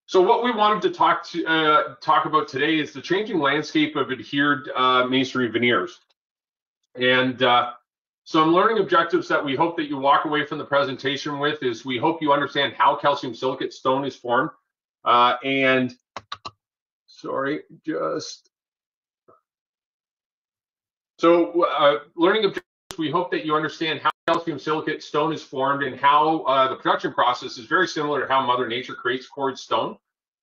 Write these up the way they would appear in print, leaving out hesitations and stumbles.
So what we wanted to talk about today is the changing landscape of adhered masonry veneers. And some learning objectives that we hope that you walk away from the presentation with is we hope you understand how calcium silicate stone is formed. Learning objectives, we hope that you understand how calcium silicate stone is formed and how the production process is very similar to how Mother Nature creates quartz stone.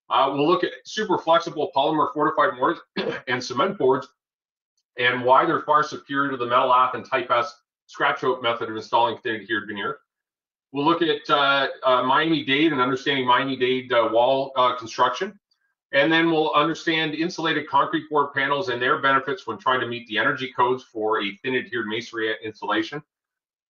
We'll look at super flexible polymer fortified mortars and cement boards and why they're far superior to the metal lath and type S scratch out method of installing thin adhered veneer. We'll look at Miami-Dade and understanding Miami-Dade wall construction. And then we'll understand insulated concrete board panels and their benefits when trying to meet the energy codes for a thin adhered masonry installation.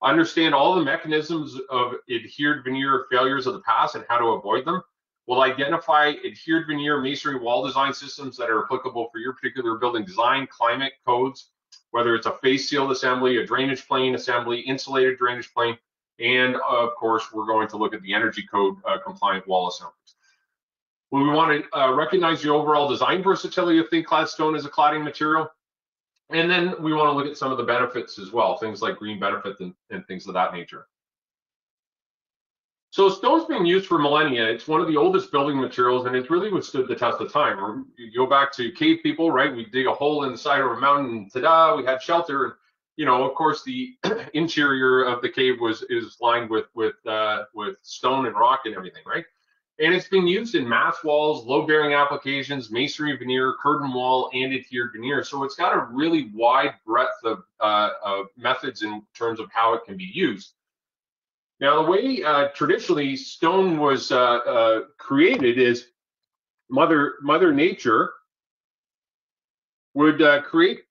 Understand all the mechanisms of adhered veneer failures of the past and how to avoid them. We'll identify adhered veneer masonry wall design systems that are applicable for your particular building design, climate codes, whether it's a face sealed assembly, a drainage plane assembly, insulated drainage plane, and of course, we're going to look at the energy code compliant wall assemblies. We want to recognize the overall design versatility of thin clad stone as a cladding material. And then we want to look at some of the benefits as well, things like green benefits and things of that nature. So stone's been used for millennia. It's one of the oldest building materials, and it's really withstood the test of time. You go back to cave people, right? We dig a hole in the side of a mountain, and ta-da, we had shelter. And, you know, of course, the interior of the cave is lined with stone and rock and everything, right? And it's been used in mass walls, load-bearing applications, masonry veneer, curtain wall, and adhered veneer. So it's got a really wide breadth of methods in terms of how it can be used. Now, the way traditionally stone was created is Mother Nature would create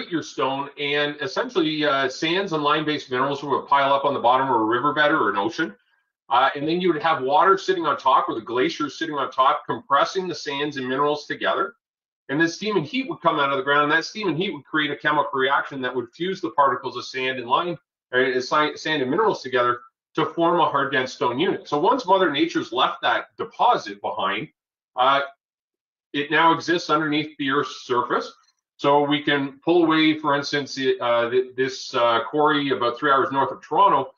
your stone, and essentially sands and lime-based minerals would pile up on the bottom of a riverbed or an ocean. And then you would have water sitting on top, or the glaciers sitting on top, compressing the sands and minerals together. And then steam and heat would come out of the ground, and that steam and heat would create a chemical reaction that would fuse the particles of sand and lime, or sand and minerals together to form a hard, dense stone unit. So once Mother Nature's left that deposit behind, it now exists underneath the Earth's surface. So we can pull away, for instance, this quarry about 3 hours north of Toronto,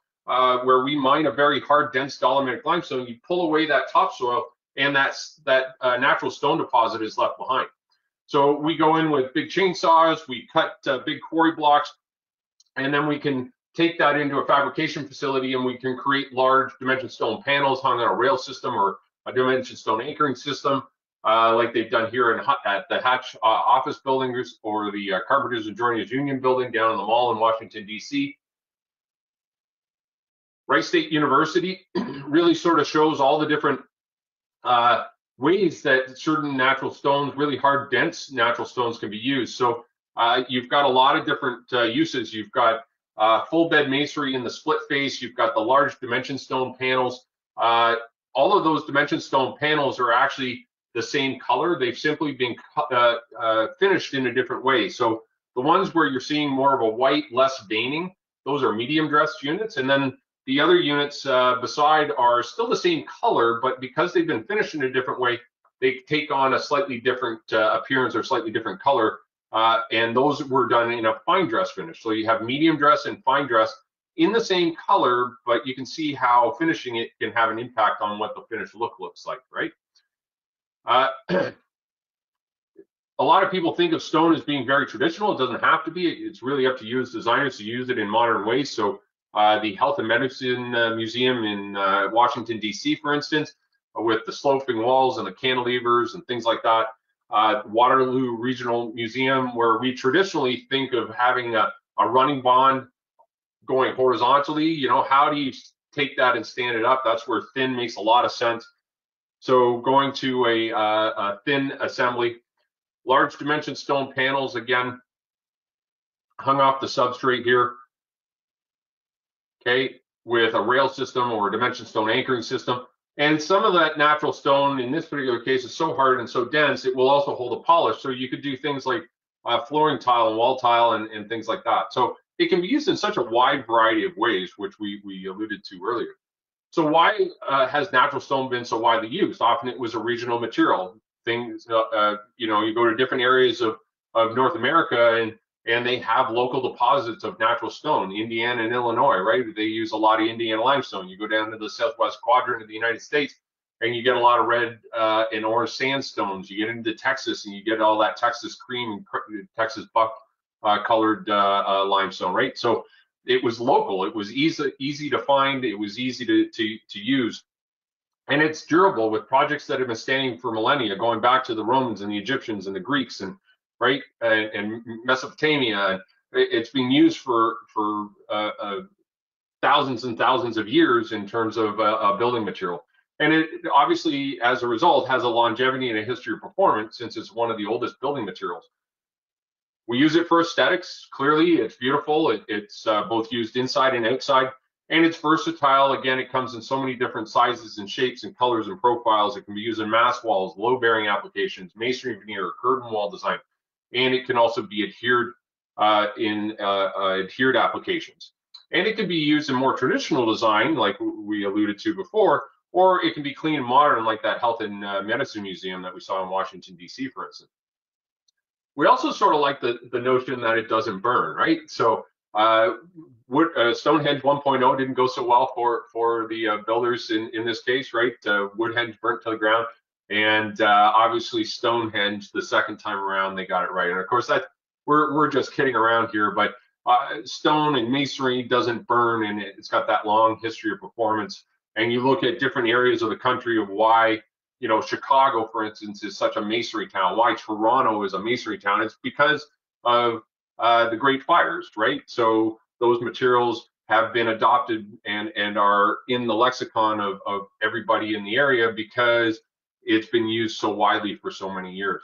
where we mine a very hard, dense dolomitic limestone. You pull away that topsoil, and that natural stone deposit is left behind. So we go in with big chainsaws, we cut big quarry blocks, and then we can take that into a fabrication facility, and we can create large dimension stone panels hung on a rail system or a dimension stone anchoring system, like they've done here at the Hatch office buildings or the Carpenters and Joiners Union building down in the mall in Washington, D.C. Rice State University really sort of shows all the different ways that certain natural stones, really hard, dense natural stones, can be used. So you've got a lot of different uses. You've got full bed masonry in the split face. You've got the large dimension stone panels. All of those dimension stone panels are actually the same color. They've simply been finished in a different way. So the ones where you're seeing more of a white, less veining, those are medium dressed units. And then the other units beside are still the same color, but because they've been finished in a different way, they take on a slightly different appearance or slightly different color. And those were done in a fine dress finish. So you have medium dress and fine dress in the same color, but you can see how finishing it can have an impact on what the finished look looks like, right? A lot of people think of stone as being very traditional. It doesn't have to be. It's really up to you as designers to use it in modern ways. So the Health and Medicine Museum in Washington, D.C., for instance, with the sloping walls and the cantilevers and things like that. Waterloo Regional Museum, where we traditionally think of having a running bond going horizontally. You know, how do you take that and stand it up? That's where thin makes a lot of sense. So going to a thin assembly, large dimension stone panels, again, hung off the substrate here, okay, with a rail system or a dimension stone anchoring system. And some of that natural stone, in this particular case, is so hard and so dense, it will also hold a polish. So you could do things like flooring tile and wall tile and things like that. So it can be used in such a wide variety of ways, which we alluded to earlier. So why has natural stone been so widely used? Often it was a regional material. Things, you know, you go to different areas of North America and they have local deposits of natural stone. Indiana and Illinois, right? They use a lot of Indiana limestone. You go down to the southwest quadrant of the United States and you get a lot of red and orange sandstones. You get into Texas and you get all that Texas cream and Texas buck colored limestone, right? So it was local. It was easy to find. It was easy to use, and it's durable with projects that have been standing for millennia, going back to the Romans and the Egyptians and the Greeks and right and Mesopotamia. It's been used for thousands and thousands of years in terms of a building material. And it obviously, as a result, has a longevity and a history of performance since it's one of the oldest building materials. We use it for aesthetics. Clearly, it's beautiful. It's both used inside and outside, and it's versatile. Again, it comes in so many different sizes and shapes and colors and profiles. It can be used in mass walls, load-bearing applications, masonry veneer, curtain wall design, and it can also be adhered in adhered applications. And it can be used in more traditional design, like we alluded to before, or it can be clean and modern, like that Health and Medicine Museum that we saw in Washington, D.C., for instance. We also sort of like the notion that it doesn't burn, right? So Stonehenge 1.0 didn't go so well for the builders in this case, right? Woodhenge burnt to the ground, and obviously Stonehenge the second time around they got it right. And of course that we're just kidding around here, but stone and masonry doesn't burn, and it's got that long history of performance. And you look at different areas of the country of why, you know, Chicago, for instance, is such a masonry town. Why Toronto is a masonry town? It's because of the Great Fires, right? So those materials have been adopted and are in the lexicon of everybody in the area because it's been used so widely for so many years.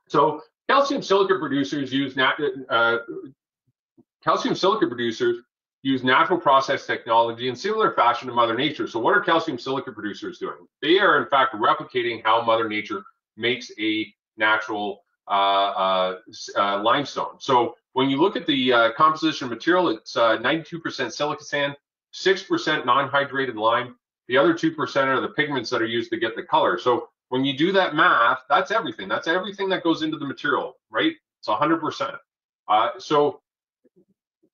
So calcium silica producers use natural process technology in similar fashion to Mother Nature. So what are calcium silica producers doing? They are in fact replicating how Mother Nature makes a natural limestone. So when you look at the composition of material, it's 92% silica sand, 6% non-hydrated lime. The other 2% are the pigments that are used to get the color. So when you do that math, that's everything. That's everything that goes into the material, right? It's 100%. So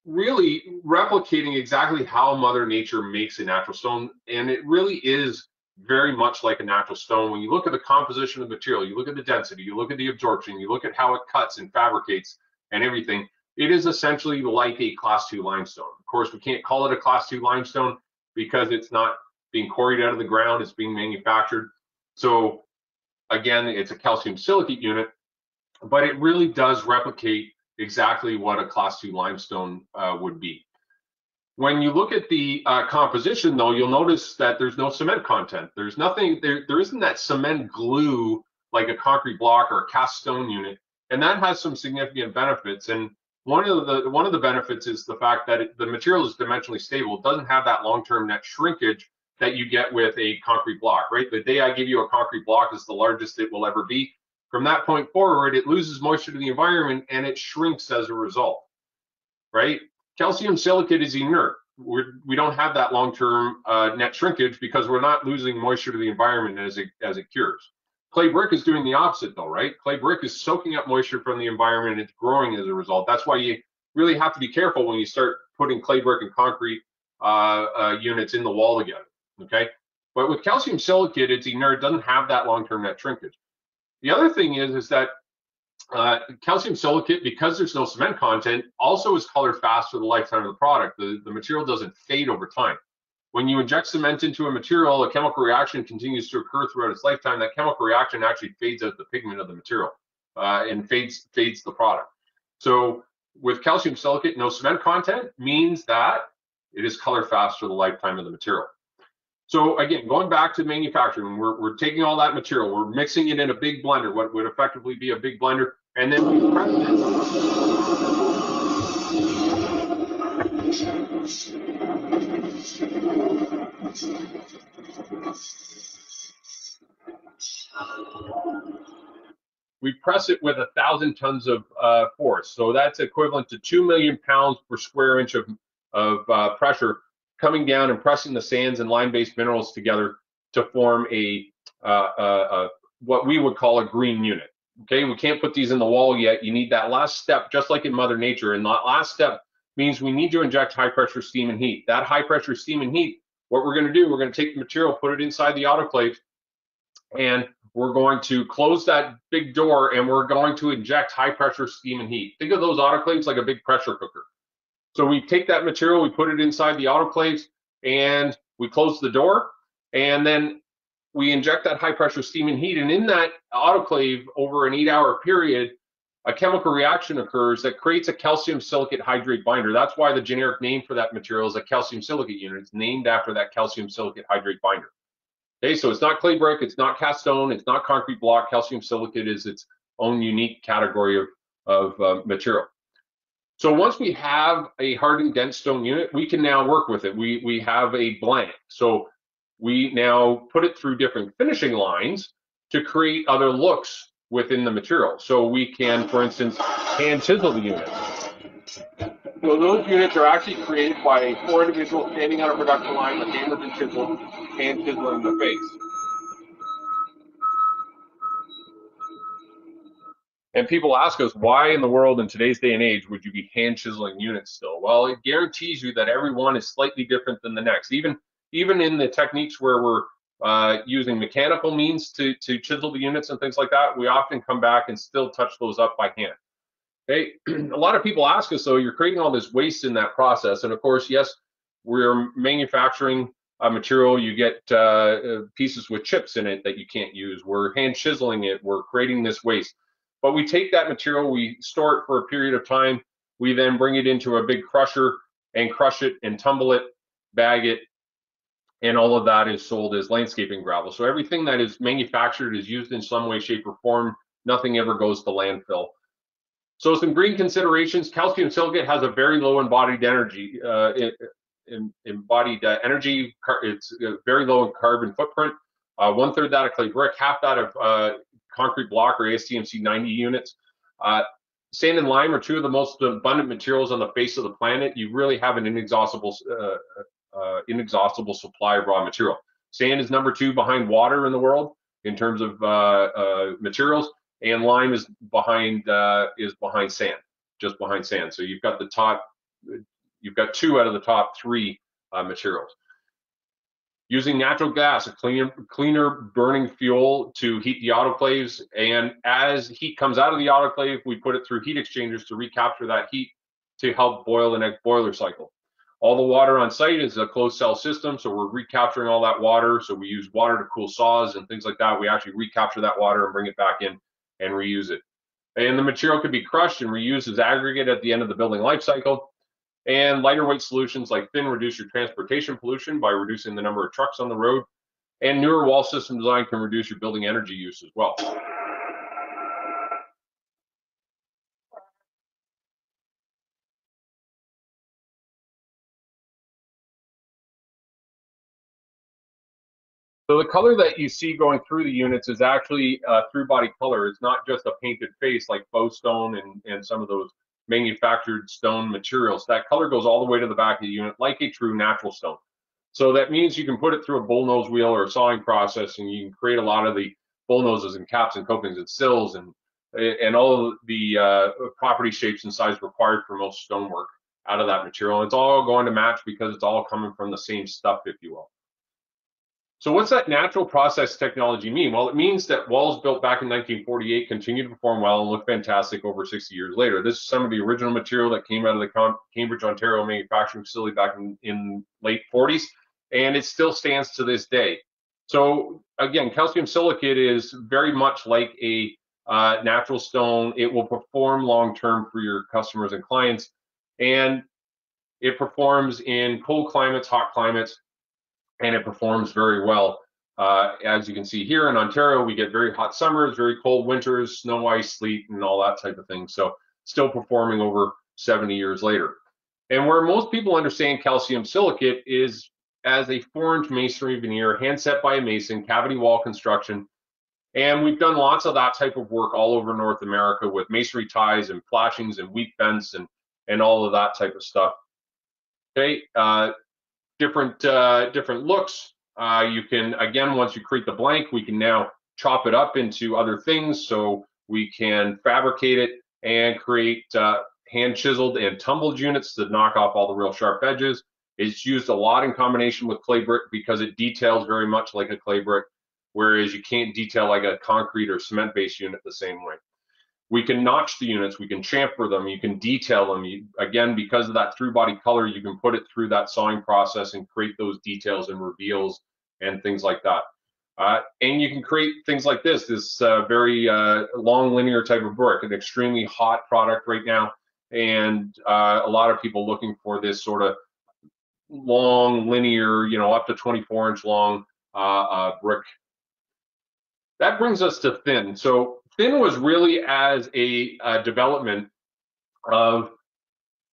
really replicating exactly how Mother Nature makes a natural stone, and it really is very much like a natural stone. When you look at the composition of the material, you look at the density, you look at the absorption, you look at how it cuts and fabricates and everything, it is essentially like a class 2 limestone. Of course, we can't call it a class 2 limestone because it's not being quarried out of the ground, it's being manufactured. So again, it's a calcium silicate unit, but it really does replicate exactly what a class 2 limestone would be. When you look at the composition, though, you'll notice that there's no cement content. There's nothing, there isn't that cement glue like a concrete block or a cast stone unit, and that has some significant benefits. And one of the benefits is the fact that the material is dimensionally stable. It doesn't have that long-term net shrinkage that you get with a concrete block, right? The day I give you a concrete block is the largest it will ever be. From that point forward, it loses moisture to the environment and it shrinks as a result, right? Calcium silicate is inert. We don't have that long-term net shrinkage because we're not losing moisture to the environment as it cures. Clay brick is doing the opposite though, right? Clay brick is soaking up moisture from the environment and it's growing as a result. That's why you really have to be careful when you start putting clay brick and concrete units in the wall together, okay? But with calcium silicate, it's inert, it doesn't have that long-term net shrinkage. The other thing is that calcium silicate, because there's no cement content, also is colored fast for the lifetime of the product. The material doesn't fade over time. When you inject cement into a material, a chemical reaction continues to occur throughout its lifetime. That chemical reaction actually fades out the pigment of the material and fades the product. So with calcium silicate, no cement content means that it is color fast for the lifetime of the material. So again, going back to manufacturing, we're taking all that material, we're mixing it in a big blender, what would effectively be a big blender, and then we press it with 1,000 tons of force. So that's equivalent to 2 million pounds per square inch of pressure coming down and pressing the sands and lime-based minerals together to form a what we would call a green unit. Okay, we can't put these in the wall yet. You need that last step, just like in Mother Nature. And that last step means we need to inject high pressure steam and heat. That high pressure steam and heat, what we're going to do, we're going to take the material, put it inside the autoclave, and we're going to close that big door, and we're going to inject high pressure steam and heat. Think of those autoclaves like a big pressure cooker. So we take that material, we put it inside the autoclaves, and we close the door, and then we inject that high pressure steam and heat. And in that autoclave, over an 8-hour period, a chemical reaction occurs that creates a calcium silicate hydrate binder. That's why the generic name for that material is a calcium silicate unit. It's named after that calcium silicate hydrate binder. Okay, so it's not clay brick, it's not cast stone, it's not concrete block. Calcium silicate is its own unique category of material. So once we have a hardened dense stone unit, we can now work with it. We have a blank. So we now put it through different finishing lines to create other looks within the material. So we can, for instance, hand chisel the units. So those units are actually created by 4 individuals standing on a production line with hammers and chisels, hand chiseling the face. And people ask us, why in the world in today's day and age would you be hand chiseling units still? Well, it guarantees you that every one is slightly different than the next. Even in the techniques where we're using mechanical means to chisel the units and things like that, we often come back and still touch those up by hand. Okay, a lot of people ask us, though, you're creating all this waste in that process. And of course, yes, we're manufacturing a material, you get pieces with chips in it that you can't use. We're hand chiseling it, we're creating this waste. But we take that material, we store it for a period of time, we then bring it into a big crusher and crush it and tumble it, bag it, and all of that is sold as landscaping gravel. So everything that is manufactured is used in some way, shape, or form. Nothing ever goes to landfill. So some green considerations: calcium silicate has a very low embodied energy. It's very low in carbon footprint. 1/3 that of clay brick, half that of concrete block or ASTM-C 90 units. Sand and lime are 2 of the most abundant materials on the face of the planet. You really have an inexhaustible supply of raw material. Sand is number 2 behind water in the world in terms of materials, and lime is behind sand, just behind sand. So you've got 2 out of the top 3 materials. Using natural gas, a cleaner burning fuel to heat the autoclaves, and as heat comes out of the autoclave, we put it through heat exchangers to recapture that heat to help boil the next boiler cycle. All the water on site is a closed cell system, so we're recapturing all that water. So we use water to cool saws and things like that. We actually recapture that water and bring it back in and reuse it. And the material could be crushed and reused as aggregate at the end of the building life cycle. And lighter weight solutions like thin reduce your transportation pollution by reducing the number of trucks on the road. And newer wall system design can reduce your building energy use as well. So the color that you see going through the units is actually through body color. It's not just a painted face like faux stone and some of those manufactured stone materials. That color goes all the way to the back of the unit like a true natural stone. So that means you can put it through a bullnose wheel or a sawing process, and you can create a lot of the bullnoses and caps and copings and sills and all of the property shapes and size required for most stonework out of that material. And it's all going to match because it's all coming from the same stuff, if you will. So what's that natural process technology mean? Well, it means that walls built back in 1948 continue to perform well and look fantastic over 60 years later. This is some of the original material that came out of the Cambridge, Ontario manufacturing facility back in late 40s, and it still stands to this day. So again, calcium silicate is very much like a natural stone. It will perform long-term for your customers and clients, and it performs in cold climates, hot climates, and it performs very well. As you can see here in Ontario, we get very hot summers, very cold winters, snow, ice, sleet, and all that type of thing. So still performing over 70 years later. And where most people understand calcium silicate is as a 4-inch masonry veneer, hand set by a mason, cavity wall construction. And we've done lots of that type of work all over North America with masonry ties and flashings and wheat fence and all of that type of stuff. Okay. different looks. You can, again, once you create the blank, we can now chop it up into other things. So we can fabricate it and create hand chiseled and tumbled units to knock off all the real sharp edges. It's used a lot in combination with clay brick because it details very much like a clay brick, whereas you can't detail like a concrete or cement-based unit the same way. We can notch the units, we can chamfer them, you can detail them. Again, because of that through body color, you can put it through that sawing process and create those details and reveals and things like that. And you can create things like this very long linear type of brick, an extremely hot product right now. And a lot of people looking for this sort of long linear, up to 24-inch long brick. That brings us to thin. So thin was really as a development of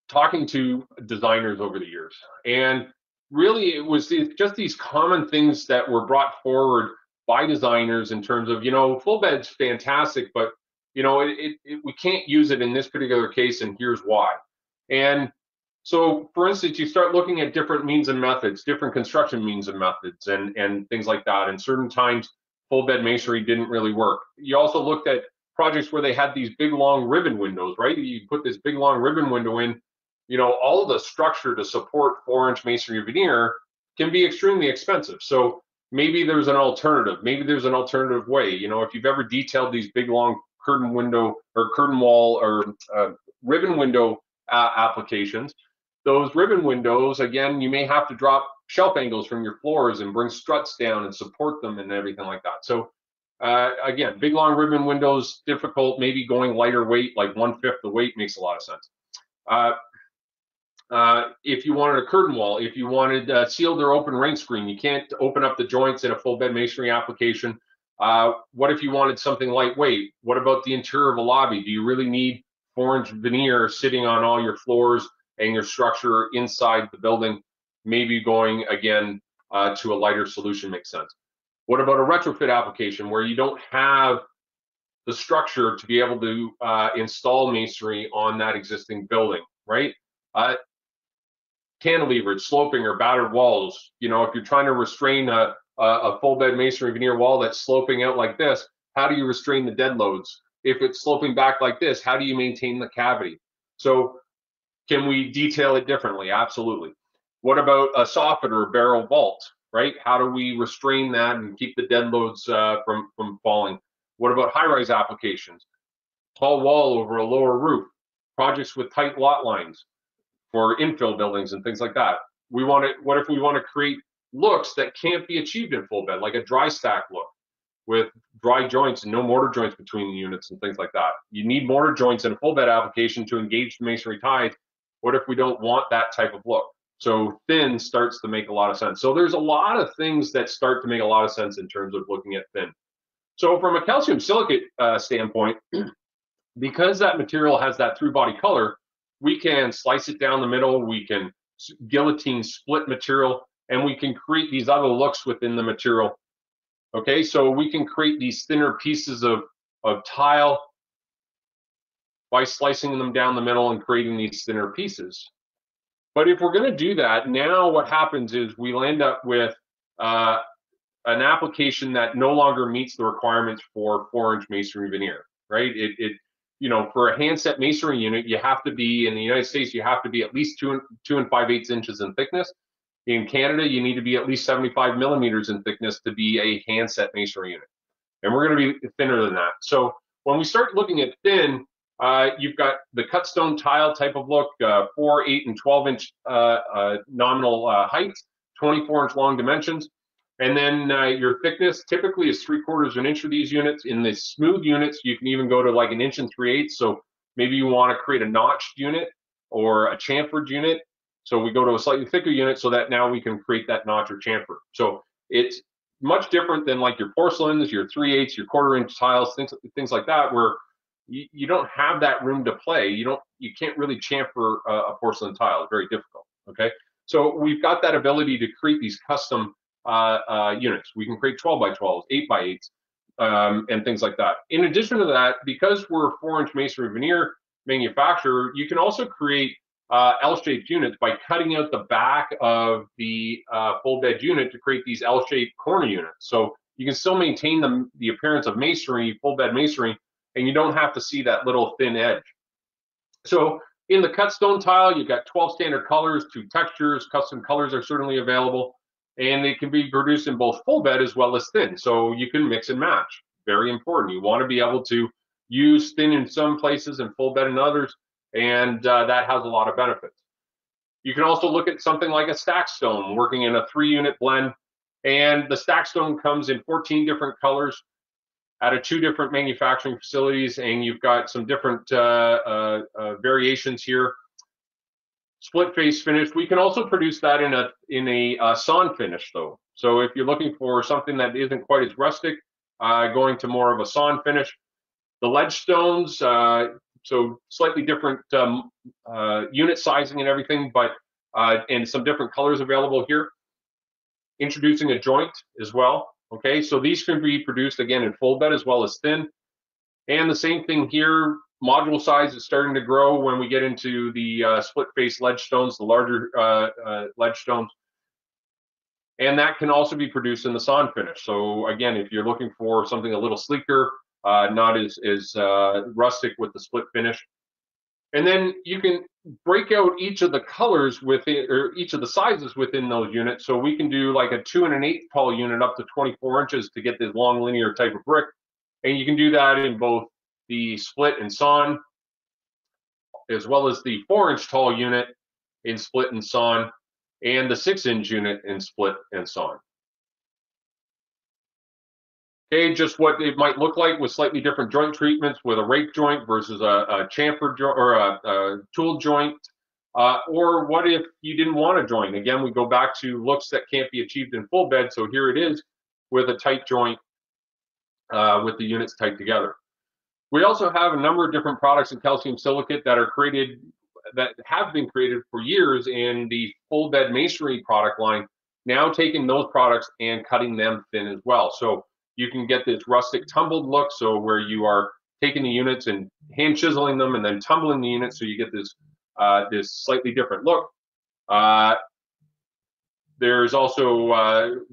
talking to designers over the years. And really it was just these common things that were brought forward by designers in terms of, full bed's fantastic, but we can't use it in this particular case, and here's why. And so, for instance, you start looking at different means and methods, different construction means and methods, and things like that. And certain times, full bed masonry didn't really work. You also looked at projects where they had these big, long ribbon windows, right? You put this big, long ribbon window in, all of the structure to support 4-inch masonry veneer can be extremely expensive. So maybe there's an alternative. Maybe there's an alternative way. If you've ever detailed these big, long curtain window or curtain wall or ribbon window applications, those ribbon windows, again, you may have to drop shelf angles from your floors and bring struts down and support them and everything like that. So again, big long ribbon windows, difficult. Maybe going lighter weight, like 1/5 the weight, makes a lot of sense. If you wanted a curtain wall, if you wanted sealed or open rain screen, you can't open up the joints in a full bed masonry application. What if you wanted something lightweight? What about the interior of a lobby? Do you really need 4-inch veneer sitting on all your floors and your structure inside the building? Maybe going again to a lighter solution makes sense. What about a retrofit application where you don't have the structure to be able to install masonry on that existing building, right? Cantilevered, sloping, or battered walls. If you're trying to restrain a full bed masonry veneer wall that's sloping out like this, how do you restrain the dead loads? If it's sloping back like this, how do you maintain the cavity? So can we detail it differently? Absolutely. What about a soffit or a barrel vault, right? How do we restrain that and keep the dead loads from falling? What about high-rise applications? Tall wall over a lower roof, projects with tight lot lines for infill buildings and things like that. What if we want to create looks that can't be achieved in full bed, like a dry stack look with dry joints and no mortar joints between the units and things like that? You need mortar joints in a full bed application to engage the masonry ties. What if we don't want that type of look? So thin starts to make a lot of sense. So there's a lot of things that start to make a lot of sense in terms of looking at thin. So from a calcium silicate standpoint, because that material has that through body color, we can slice it down the middle, we can guillotine split material, and we can create these other looks within the material. Okay, so we can create these thinner pieces of tile by slicing them down the middle and creating these thinner pieces. But if we're going to do that, now what happens is we'll end up with an application that no longer meets the requirements for 4-inch masonry veneer, right? For a handset masonry unit, you have to be, in the United States, you have to be at least 2 5/8 inches in thickness. In Canada, you need to be at least 75 millimeters in thickness to be a handset masonry unit. And we're going to be thinner than that. So when we start looking at thin, you've got the cut stone tile type of look, 4, 8, and 12-inch nominal height, 24-inch long dimensions. And then your thickness typically is 3/4 of an inch for these units. In the smooth units, you can even go to like 1 3/8 inches. So maybe you want to create a notched unit or a chamfered unit. So we go to a slightly thicker unit so that now we can create that notch or chamfer. So it's much different than like your porcelains, your 3/8, your 1/4-inch tiles, things like that, where you don't have that room to play. You can't really chamfer a porcelain tile. It's very difficult. Okay, so we've got that ability to create these custom units. We can create 12x12s, 8x8s, and things like that. In addition to that, because we're a 4-inch masonry veneer manufacturer, you can also create L-shaped units by cutting out the back of the full bed unit to create these L-shaped corner units. So you can still maintain the appearance of masonry, full bed masonry, and you don't have to see that little thin edge. So in the cut stone tile, you've got 12 standard colors, 2 textures. Custom colors are certainly available, and it can be produced in both full bed as well as thin. So you can mix and match. Very important. You want to be able to use thin in some places and full bed in others, and that has a lot of benefits. You can also look at something like a stack stone, working in a 3-unit blend, and the stack stone comes in 14 different colors out of 2 different manufacturing facilities, and you've got some different variations here. Split face finish. We can also produce that in a sawn finish, though. So if you're looking for something that isn't quite as rustic, going to more of a sawn finish. The ledge stones, so slightly different unit sizing and everything, but and some different colors available here. Introducing a joint as well. Okay, so these can be produced again in full bed as well as thin. And the same thing here, module size is starting to grow when we get into the split face ledge stones, the larger ledge stones. And that can also be produced in the sawn finish. So again, if you're looking for something a little sleeker, not as rustic with the split finish. And then you can break out each of the colors within, or each of the sizes within those units. So we can do like a 2 1/8 tall unit up to 24 inches to get this long linear type of brick. And you can do that in both the split and sawn, as well as the 4-inch tall unit in split and sawn, and the 6-inch unit in split and sawn. Okay, just what it might look like with slightly different joint treatments, with a rake joint versus a chamfer joint or a tool joint. Or what if you didn't want a joint? Again, we go back to looks that can't be achieved in full bed. So here it is with a tight joint with the units tight together. We also have a number of different products in calcium silicate that are created, that have been created for years in the full bed masonry product line, now taking those products and cutting them thin as well. So you can get this rustic tumbled look, so where you are taking the units and hand chiseling them and then tumbling the units, so you get this this slightly different look. There's also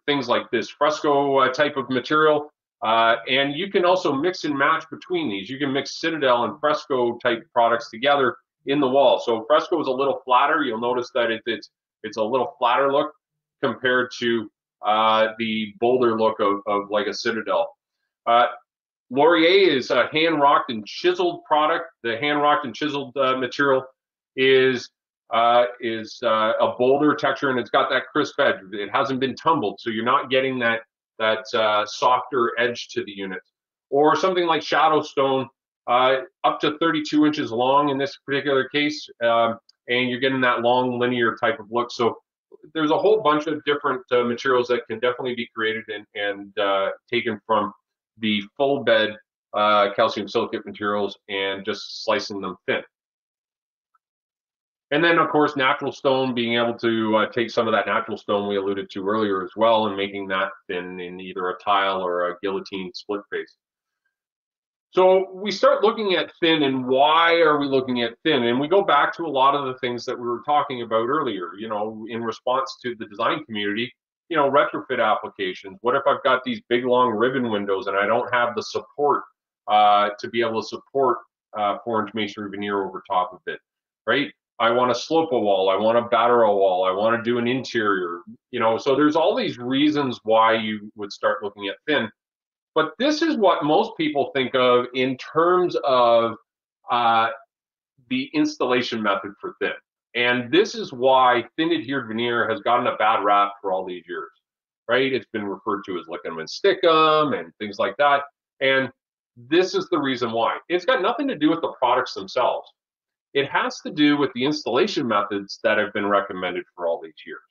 things like this fresco type of material, and you can also mix and match between these. You can mix Citadel and fresco type products together in the wall. So fresco is a little flatter. You'll notice that it's a little flatter look compared to the bolder look of like a Citadel. Laurier is a hand-rocked and chiseled product. The hand-rocked and chiseled material is a bolder texture, and it's got that crisp edge. It hasn't been tumbled, so you're not getting that softer edge to the unit. Or something like shadow stone, up to 32 inches long in this particular case, and you're getting that long linear type of look. So there's a whole bunch of different materials that can definitely be created and taken from the full bed calcium silicate materials and just slicing them thin. And then, of course, natural stone, being able to take some of that natural stone we alluded to earlier as well and making that thin in either a tile or a guillotine split face. So we start looking at thin, and why are we looking at thin? And we go back to a lot of the things that we were talking about earlier, you know, in response to the design community, you know, retrofit applications. What if I've got these big, long ribbon windows and I don't have the support to be able to support 4-inch masonry veneer over top of it, right? I want to slope a wall. I want to batter a wall. I want to do an interior, you know, so there's all these reasons why you would start looking at thin. But this is what most people think of in terms of the installation method for thin. And this is why thin adhered veneer has gotten a bad rap for all these years, right? It's been referred to as lick 'em and stick 'em and things like that. And this is the reason why. It's got nothing to do with the products themselves. It has to do with the installation methods that have been recommended for all these years.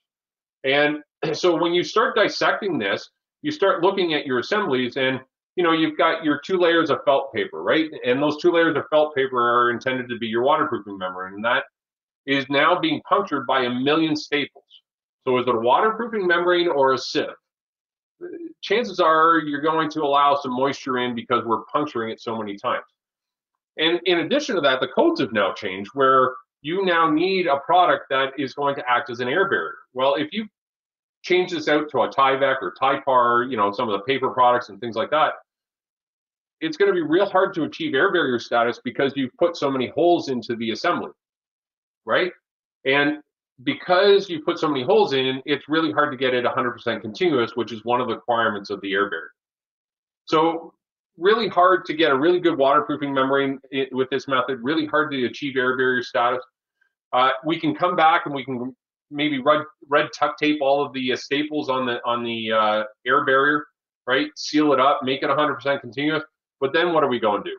And so when you start dissecting this, you start looking at your assemblies, and you know, you've got your 2 layers of felt paper, right? And those 2 layers of felt paper are intended to be your waterproofing membrane, and that is now being punctured by 1,000,000 staples. So is it a waterproofing membrane or a sieve? Chances are you're going to allow some moisture in because we're puncturing it so many times. And in addition to that, the codes have now changed, where you now need a product that is going to act as an air barrier. Well, if you change this out to a Tyvek or Typar, you know, some of the paper products and things like that, it's going to be real hard to achieve air barrier status because you've put so many holes into the assembly, right? And because you put so many holes in, it's really hard to get it 100% continuous, which is one of the requirements of the air barrier. So really hard to get a really good waterproofing membrane with this method, really hard to achieve air barrier status. We can come back and we can maybe red tuck tape all of the staples on the air barrier, right? Seal it up, make it 100% continuous. But then what are we going to do?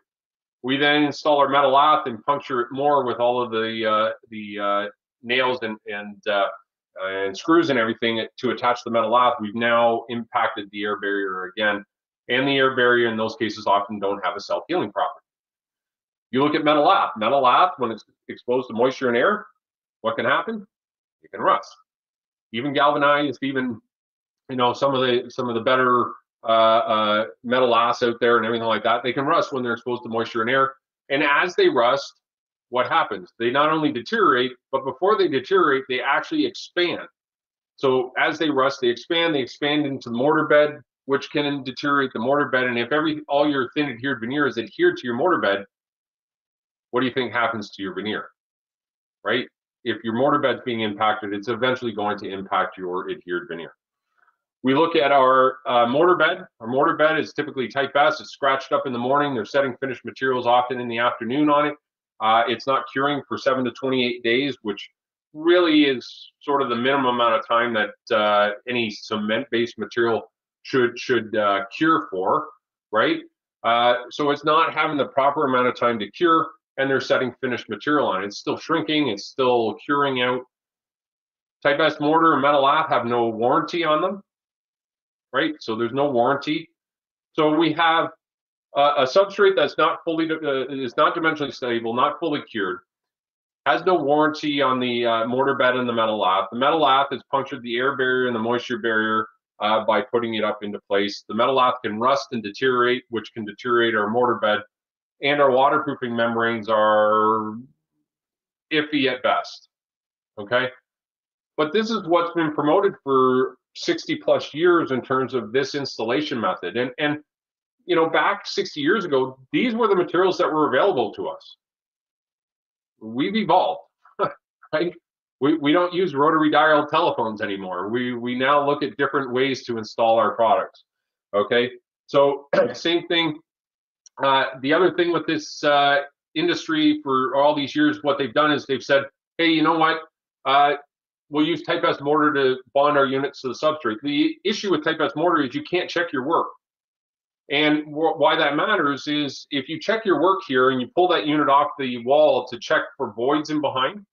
We then install our metal lath and puncture it more with all of the nails and screws and everything to attach the metal lath. We've now impacted the air barrier again, and the air barrier in those cases often don't have a self-healing property. You look at metal lath. Metal lath, when it's exposed to moisture and air, what can happen? It can rust. Even galvanized, even, you know, some of the better metal laths out there and everything like that, they can rust when they're exposed to moisture and air. And as they rust, what happens? They not only deteriorate, but before they deteriorate, they actually expand. So as they rust, they expand into the mortar bed, which can deteriorate the mortar bed. And if all your thin adhered veneer is adhered to your mortar bed, what do you think happens to your veneer, right? If your mortar bed's being impacted, it's eventually going to impact your adhered veneer. We look at our mortar bed. Our mortar bed is typically Type S. It's scratched up in the morning. They're setting finished materials often in the afternoon on it. It's not curing for 7 to 28 days, which really is sort of the minimum amount of time that any cement-based material should cure for, right? So it's not having the proper amount of time to cure, and they're setting finished material on it. It's still shrinking. It's still curing out. Type S mortar and metal lath have no warranty on them, right? So there's no warranty. So we have a substrate that's not fully is not dimensionally stable, not fully cured, has no warranty on the mortar bed and the metal lath. The metal lath has punctured the air barrier and the moisture barrier by putting it up into place. The metal lath can rust and deteriorate, which can deteriorate our mortar bed, and our waterproofing membranes are iffy at best. Okay, but this is what's been promoted for 60 plus years in terms of this installation method. And you know, back 60 years ago, these were the materials that were available to us. We've evolved, right? We don't use rotary dial telephones anymore. We now look at different ways to install our products. Okay, so same thing. The other thing with this industry for all these years, what they've done is they've said, hey, you know what? We'll use Type S mortar to bond our units to the substrate. The issue with Type S mortar is you can't check your work. And why that matters is if you check your work here and you pull that unit off the wall to check for voids in behind,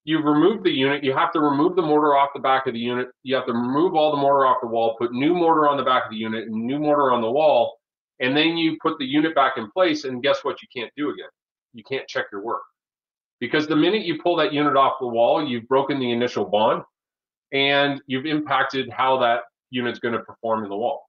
you've removed the unit. You have to remove the mortar off the back of the unit. You have to remove all the mortar off the wall, put new mortar on the back of the unit and new mortar on the wall. And then you put the unit back in place, and guess what you can't do again? You can't check your work. Because the minute you pull that unit off the wall, you've broken the initial bond, and you've impacted how that unit's going to perform in the wall.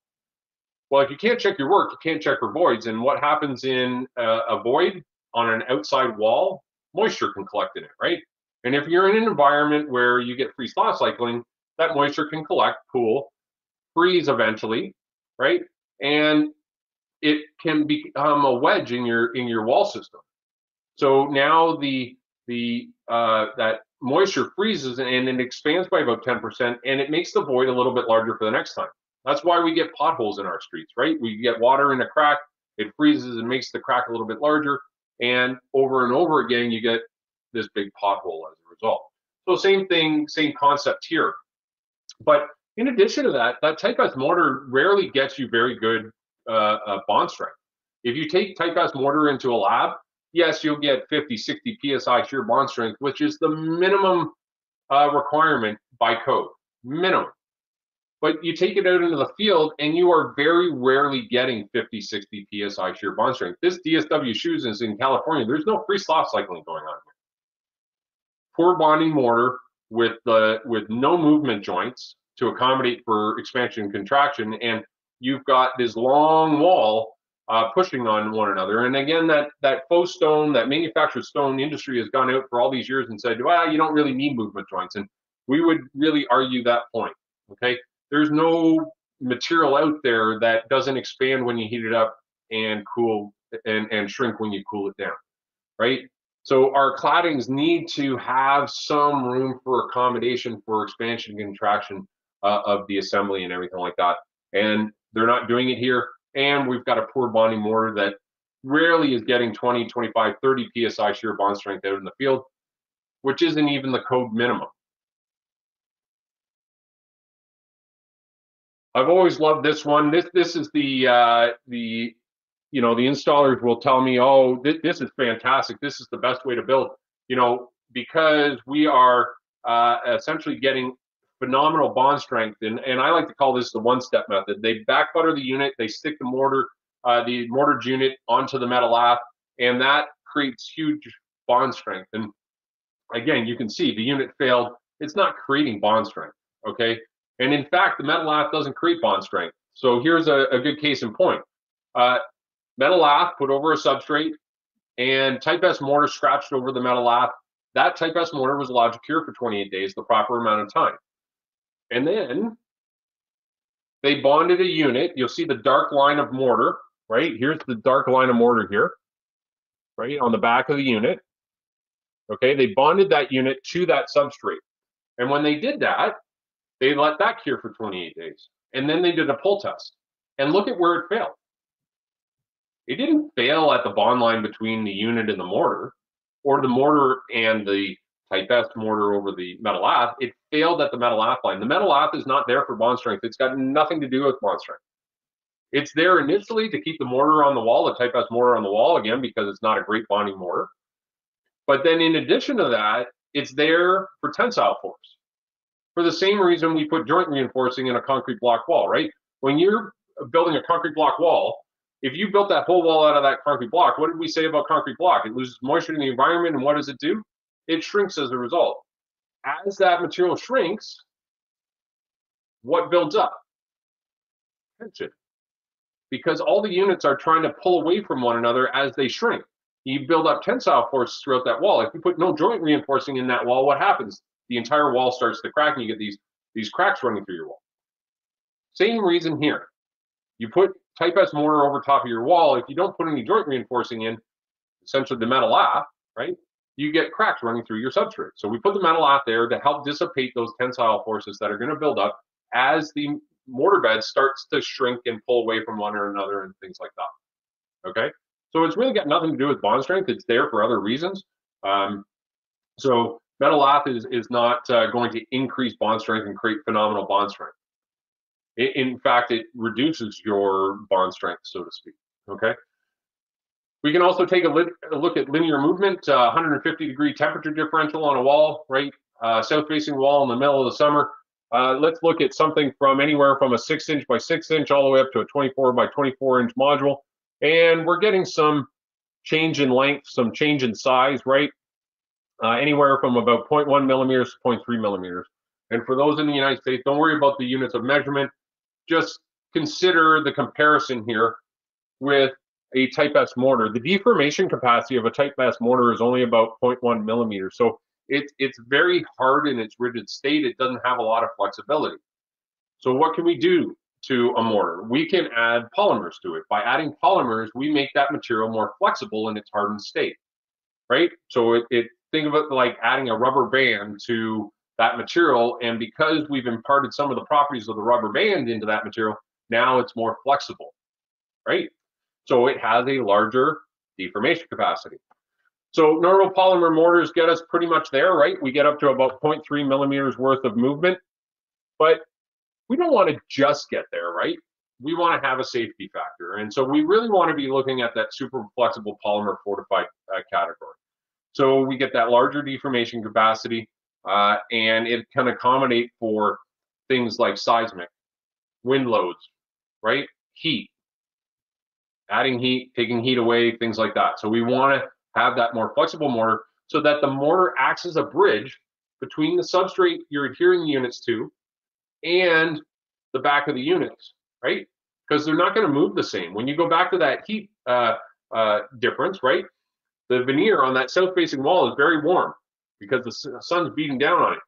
Well, if you can't check your work, you can't check for voids. And what happens in a void on an outside wall? Moisture can collect in it, right? And if you're in an environment where you get freeze-thaw cycling, that moisture can collect, pool, freeze eventually, right? And it can become a wedge in your wall system. So now that moisture freezes and it expands by about 10%, and it makes the void a little bit larger for the next time. That's why we get potholes in our streets, right? We get water in a crack, it freezes and makes the crack a little bit larger, and over again, you get this big pothole as a result. So same thing, same concept here. But in addition to that, that Type S mortar rarely gets you very good bond strength. If you take Type S mortar into a lab, yes, you'll get 50, 60 PSI shear bond strength, which is the minimum requirement by code, minimum. But you take it out into the field and you are very rarely getting 50, 60 PSI shear bond strength. This DSW shoes is in California. There's no freeze-thaw cycling going on here. Poor bonding mortar with no movement joints to accommodate for expansion and contraction, and you've got this long wall pushing on one another. And again, that faux stone, that manufactured stone industry has gone out for all these years and said, well, you don't really need movement joints. And we would really argue that point. Okay, there's no material out there that doesn't expand when you heat it up and cool and shrink when you cool it down, right? So our claddings need to have some room for accommodation for expansion and contraction of the assembly and everything like that. And they're not doing it here. And we've got a poor bonding mortar that rarely is getting 20, 25, 30 PSI shear bond strength out in the field, which isn't even the code minimum. I've always loved this one. This is the you know, the installers will tell me, oh, this is fantastic. This is the best way to build, you know, because we are essentially getting phenomenal bond strength. And I like to call this the one-step method. They back butter the unit, they stick the mortared unit onto the metal lath, and that creates huge bond strength. And again, you can see the unit failed. It's not creating bond strength, okay? And in fact, the metal lath doesn't create bond strength. So here's a good case in point. Metal lath put over a substrate and Type S mortar scratched over the metal lath. That Type S mortar was allowed to cure for 28 days, the proper amount of time. And then they bonded a unit. You'll see the dark line of mortar, right? Here's the dark line of mortar here, right, on the back of the unit. Okay, they bonded that unit to that substrate. And when they did that, they let that cure for 28 days. And then they did a pull test. And look at where it failed. It didn't fail at the bond line between the unit and the mortar, or the mortar and the Type S mortar over the metal lath. It failed at the metal lath line. The metal lath is not there for bond strength. It's got nothing to do with bond strength. It's there initially to keep the mortar on the wall, the Type S mortar on the wall, again, because it's not a great bonding mortar. But then in addition to that, it's there for tensile force. For the same reason we put joint reinforcing in a concrete block wall, right? When you're building a concrete block wall, if you built that whole wall out of that concrete block, what did we say about concrete block? It loses moisture in the environment, and what does it do? It shrinks as a result. As that material shrinks, what builds up? Tension. Because all the units are trying to pull away from one another as they shrink. You build up tensile force throughout that wall. If you put no joint reinforcing in that wall, what happens? The entire wall starts to crack and you get these cracks running through your wall. Same reason here. You put Type S mortar over top of your wall. If you don't put any joint reinforcing in, essentially the metal lath, right, you get cracks running through your substrate. So we put the metal lath there to help dissipate those tensile forces that are going to build up as the mortar bed starts to shrink and pull away from one another and things like that. Okay, so it's really got nothing to do with bond strength. It's there for other reasons. So metal lath is not going to increase bond strength and create phenomenal bond strength. In fact, it reduces your bond strength, so to speak. Okay. We can also take a look at linear movement, 150-degree temperature differential on a wall, right? South-facing wall in the middle of the summer. Let's look at something from anywhere from a 6-inch by 6-inch all the way up to a 24 by 24-inch module. And we're getting some change in length, some change in size, right? Anywhere from about 0.1 millimeters to 0.3 millimeters. And for those in the United States, don't worry about the units of measurement. Just consider the comparison here with a Type S mortar. The deformation capacity of a Type S mortar is only about 0.1 millimeters. So it's very hard in its rigid state. It doesn't have a lot of flexibility. So what can we do to a mortar? We can add polymers to it. By adding polymers, we make that material more flexible in its hardened state, right? So think of it like adding a rubber band to that material, and because we've imparted some of the properties of the rubber band into that material, now it's more flexible, right? So it has a larger deformation capacity. So normal polymer mortars get us pretty much there, right? We get up to about 0.3 millimeters worth of movement, but we don't want to just get there, right? We want to have a safety factor. And so we really want to be looking at that super flexible polymer fortified category. So we get that larger deformation capacity, and it can accommodate for things like seismic, wind loads, right? Heat, adding heat, taking heat away, things like that. So we want to have that more flexible mortar so that the mortar acts as a bridge between the substrate you're adhering the units to and the back of the units, right? because they're not going to move the same. When you go back to that heat difference, right? The veneer on that south-facing wall is very warm because the sun's beating down on it,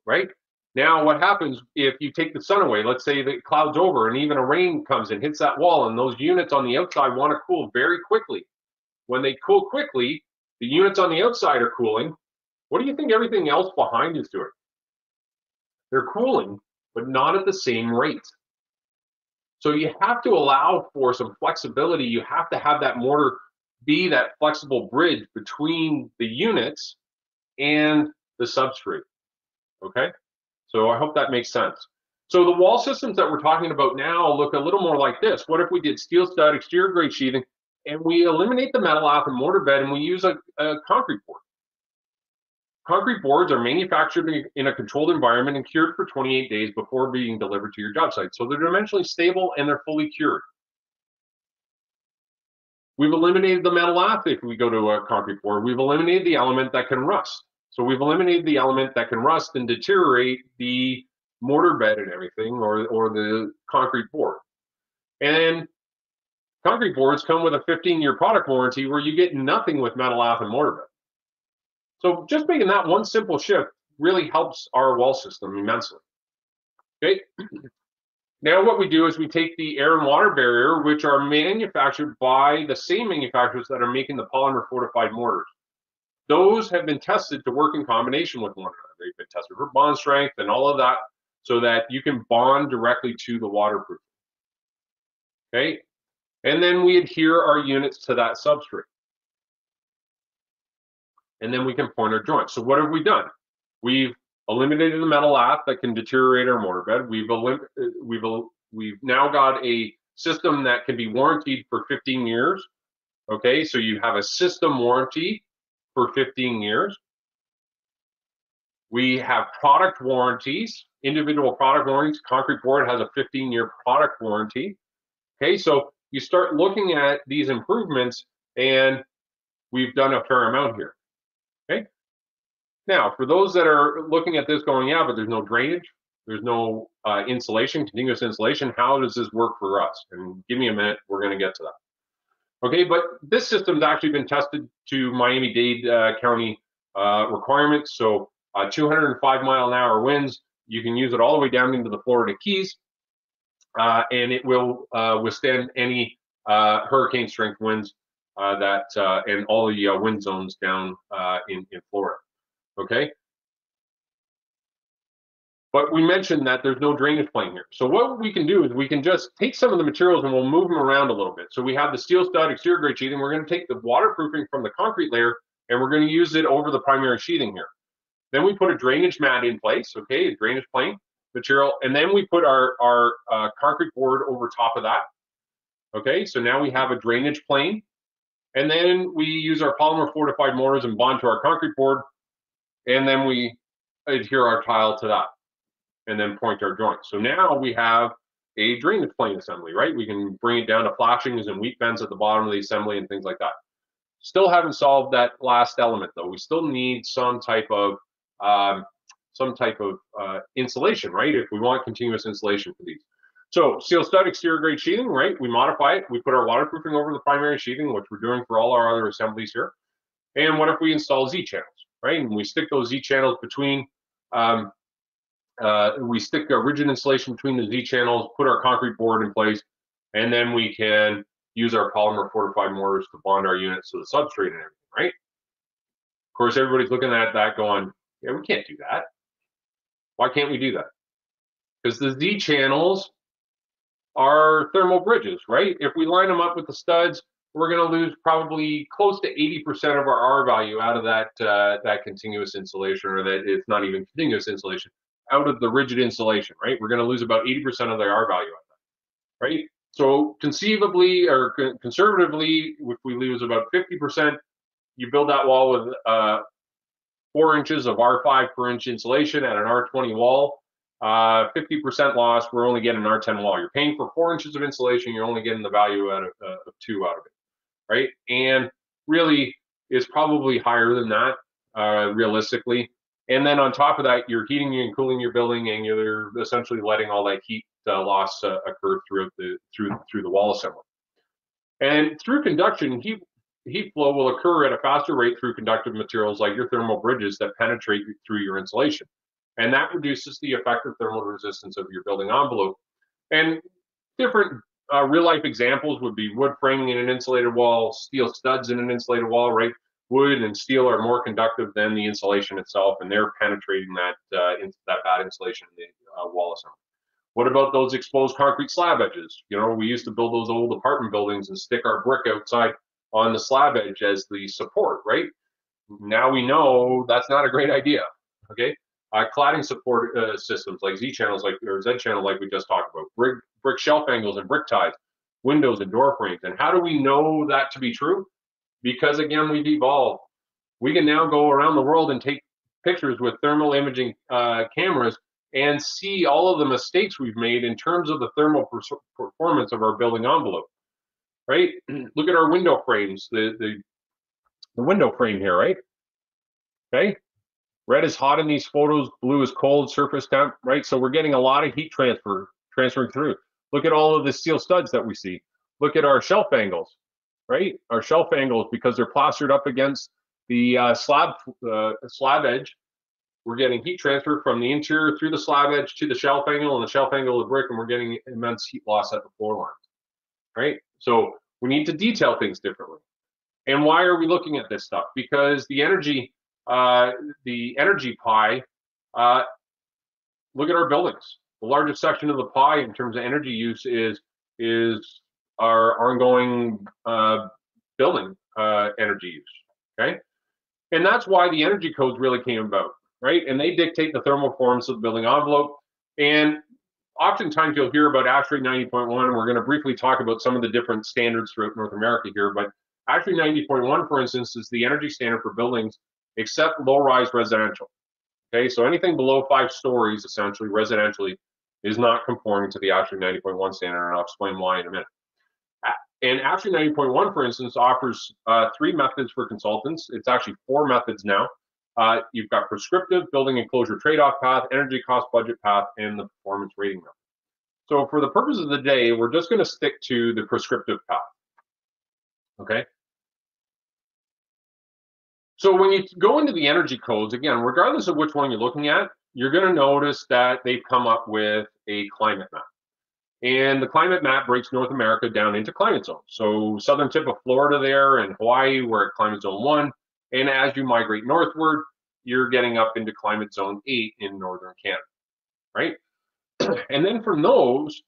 right? Now, what happens if you take the sun away? Let's say the cloud's over and even a rain comes and hits that wall, and those units on the outside want to cool very quickly. When they cool quickly, the units on the outside are cooling. What do you think everything else behind is doing? They're cooling, but not at the same rate. So you have to allow for some flexibility. You have to have that mortar be that flexible bridge between the units and the substrate, okay? So I hope that makes sense. So the wall systems that we're talking about now look a little more like this. What if we did steel stud, exterior grade sheathing, and we eliminate the metal lath and mortar bed, and we use a concrete board? Concrete boards are manufactured in a controlled environment and cured for 28 days before being delivered to your job site. So they're dimensionally stable and they're fully cured. We've eliminated the metal lath if we go to a concrete board. We've eliminated the element that can rust. So we've eliminated the element that can rust and deteriorate the mortar bed and everything, or the concrete board. And concrete boards come with a 15-year product warranty where you get nothing with metal lath and mortar bed. So just making that one simple shift really helps our wall system immensely. Okay. Now what we do is we take the air and water barrier, which are manufactured by the same manufacturers that are making the polymer fortified mortars. Those have been tested to work in combination with one another. They've been tested for bond strength and all of that so that you can bond directly to the waterproof. Okay. And then we adhere our units to that substrate. And then we can point our joints. So what have we done? We've eliminated the metal lath that can deteriorate our mortar bed. We've now got a system that can be warranted for 15 years. Okay, so you have a system warranty for 15 years. We have product warranties, individual product warranties. Concrete board has a 15-year product warranty. Okay, so you start looking at these improvements, and we've done a fair amount here. Okay. Now, for those that are looking at this going, yeah, but there's no drainage, there's no insulation, continuous insulation, how does this work for us? And give me a minute, we're going to get to that. Okay, but this system's actually been tested to Miami-Dade County requirements. So 205-mile-an-hour winds, you can use it all the way down into the Florida Keys, and it will withstand any hurricane strength winds and all the wind zones down in Florida. Okay. But we mentioned that there's no drainage plane here. So what we can do is we can just take some of the materials and we'll move them around a little bit. So we have the steel stud exterior grade sheathing. We're going to take the waterproofing from the concrete layer and we're going to use it over the primary sheathing here. Then we put a drainage mat in place, okay, a drainage plane material, and then we put our concrete board over top of that. Okay, so now we have a drainage plane, and then we use our polymer fortified mortars and bond to our concrete board, and then we adhere our tile to that, and then point our joints. So now we have a drainage plane assembly, right? We can bring it down to flashings and weak vents at the bottom of the assembly and things like that. Still haven't solved that last element though. We still need some type of insulation, right? If we want continuous insulation for these. So steel stud exterior grade sheathing, right? We modify it. We put our waterproofing over the primary sheathing, which we're doing for all our other assemblies here. And what if we install Z channels, right? And we stick those Z channels between, we stick a rigid insulation between the Z channels, put our concrete board in place, and then we can use our polymer fortified mortars to bond our units to the substrate and everything, right? Of course, everybody's looking at that going, yeah, we can't do that. Why can't we do that? Because the Z channels are thermal bridges, right? If we line them up with the studs, we're going to lose probably close to 80% of our R value out of that continuous insulation, or that it's not even continuous insulation, out of the rigid insulation, right? We're going to lose about 80% of the R value out of that, right? So conceivably or conservatively, if we lose about 50%, you build that wall with 4 inches of R5 per inch insulation at an R20 wall. 50% loss, we're only getting an R10 wall. You're paying for 4 inches of insulation, you're only getting the value out of 2 out of it, right? And really is probably higher than that, realistically. And then on top of that, you're heating and cooling your building, and you're essentially letting all that heat loss occur throughout through the wall assembly. And through conduction, heat flow will occur at a faster rate through conductive materials like your thermal bridges that penetrate through your insulation. And that reduces the effective thermal resistance of your building envelope. And different real life examples would be wood framing in an insulated wall, steel studs in an insulated wall, right? Wood and steel are more conductive than the insulation itself, and they're penetrating that bad insulation in the wall assembly. What about those exposed concrete slab edges? You know, we used to build those old apartment buildings and stick our brick outside on the slab edge as the support, right? Now we know that's not a great idea, okay? Cladding support systems like Z channels, or Z channel, like we just talked about, brick shelf angles and brick ties, windows and door frames. And how do we know that to be true? Because again, we've evolved. We can now go around the world and take pictures with thermal imaging cameras and see all of the mistakes we've made in terms of the thermal performance of our building envelope, right? Look at our window frames, the window frame here, right? Okay, red is hot in these photos, blue is cold, surface temp, right? So we're getting a lot of heat transferring through. Look at all of the steel studs that we see. Look at our shelf angles, right? Our shelf angles, because they're plastered up against the slab edge, we're getting heat transfer from the interior through the slab edge to the shelf angle and the shelf angle of the brick, and we're getting immense heat loss at the floor lines, right? So we need to detail things differently. And why are we looking at this stuff? Because the energy pie, look at our buildings. The largest section of the pie in terms of energy use is our ongoing building energy use, okay? And that's why the energy codes really came about, right? And they dictate the thermal performance of the building envelope. And oftentimes you'll hear about ASHRAE 90.1, and we're going to briefly talk about some of the different standards throughout North America here. But ASHRAE 90.1, for instance, is the energy standard for buildings except low-rise residential. Okay, so anything below 5 stories, essentially residentially, is not conforming to the ASHRAE 90.1 standard, and I'll explain why in a minute. And ASHRAE 90.1, for instance, offers 3 methods for consultants. It's actually 4 methods now. You've got prescriptive, building enclosure trade-off path, energy cost budget path, and the performance rating method. So for the purpose of the day, we're just going to stick to the prescriptive path. Okay. So when you go into the energy codes, again, regardless of which one you're looking at, you're going to notice that they've come up with a climate map. And the climate map breaks North America down into climate zones. So southern tip of Florida there and Hawaii, we're at climate zone 1. And as you migrate northward, you're getting up into climate zone 8 in northern Canada, right? And then from those,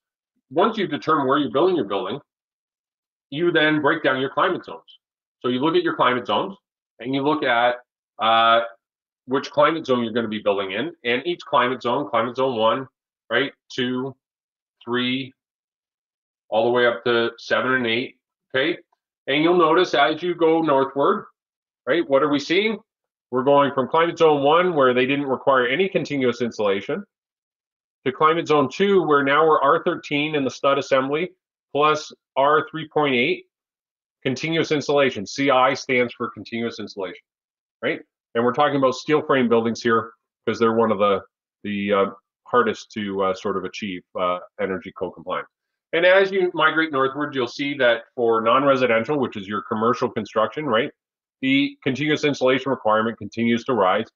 once you've determined where you're building your building, you then break down your climate zones. So you look at your climate zones and you look at which climate zone you're going to be building in. And each climate zone 1, right, 2, 3, all the way up to 7 and 8, okay? And you'll notice as you go northward, right, what are we seeing? We're going from climate zone 1, where they didn't require any continuous insulation, to climate zone 2, where now we're R13 in the stud assembly, plus R3.8, continuous insulation. CI stands for continuous insulation, right? And we're talking about steel frame buildings here, because they're one of the hardest to sort of achieve energy code compliance. And as you migrate northward, you'll see that for non-residential, which is your commercial construction, right, the continuous insulation requirement continues to rise.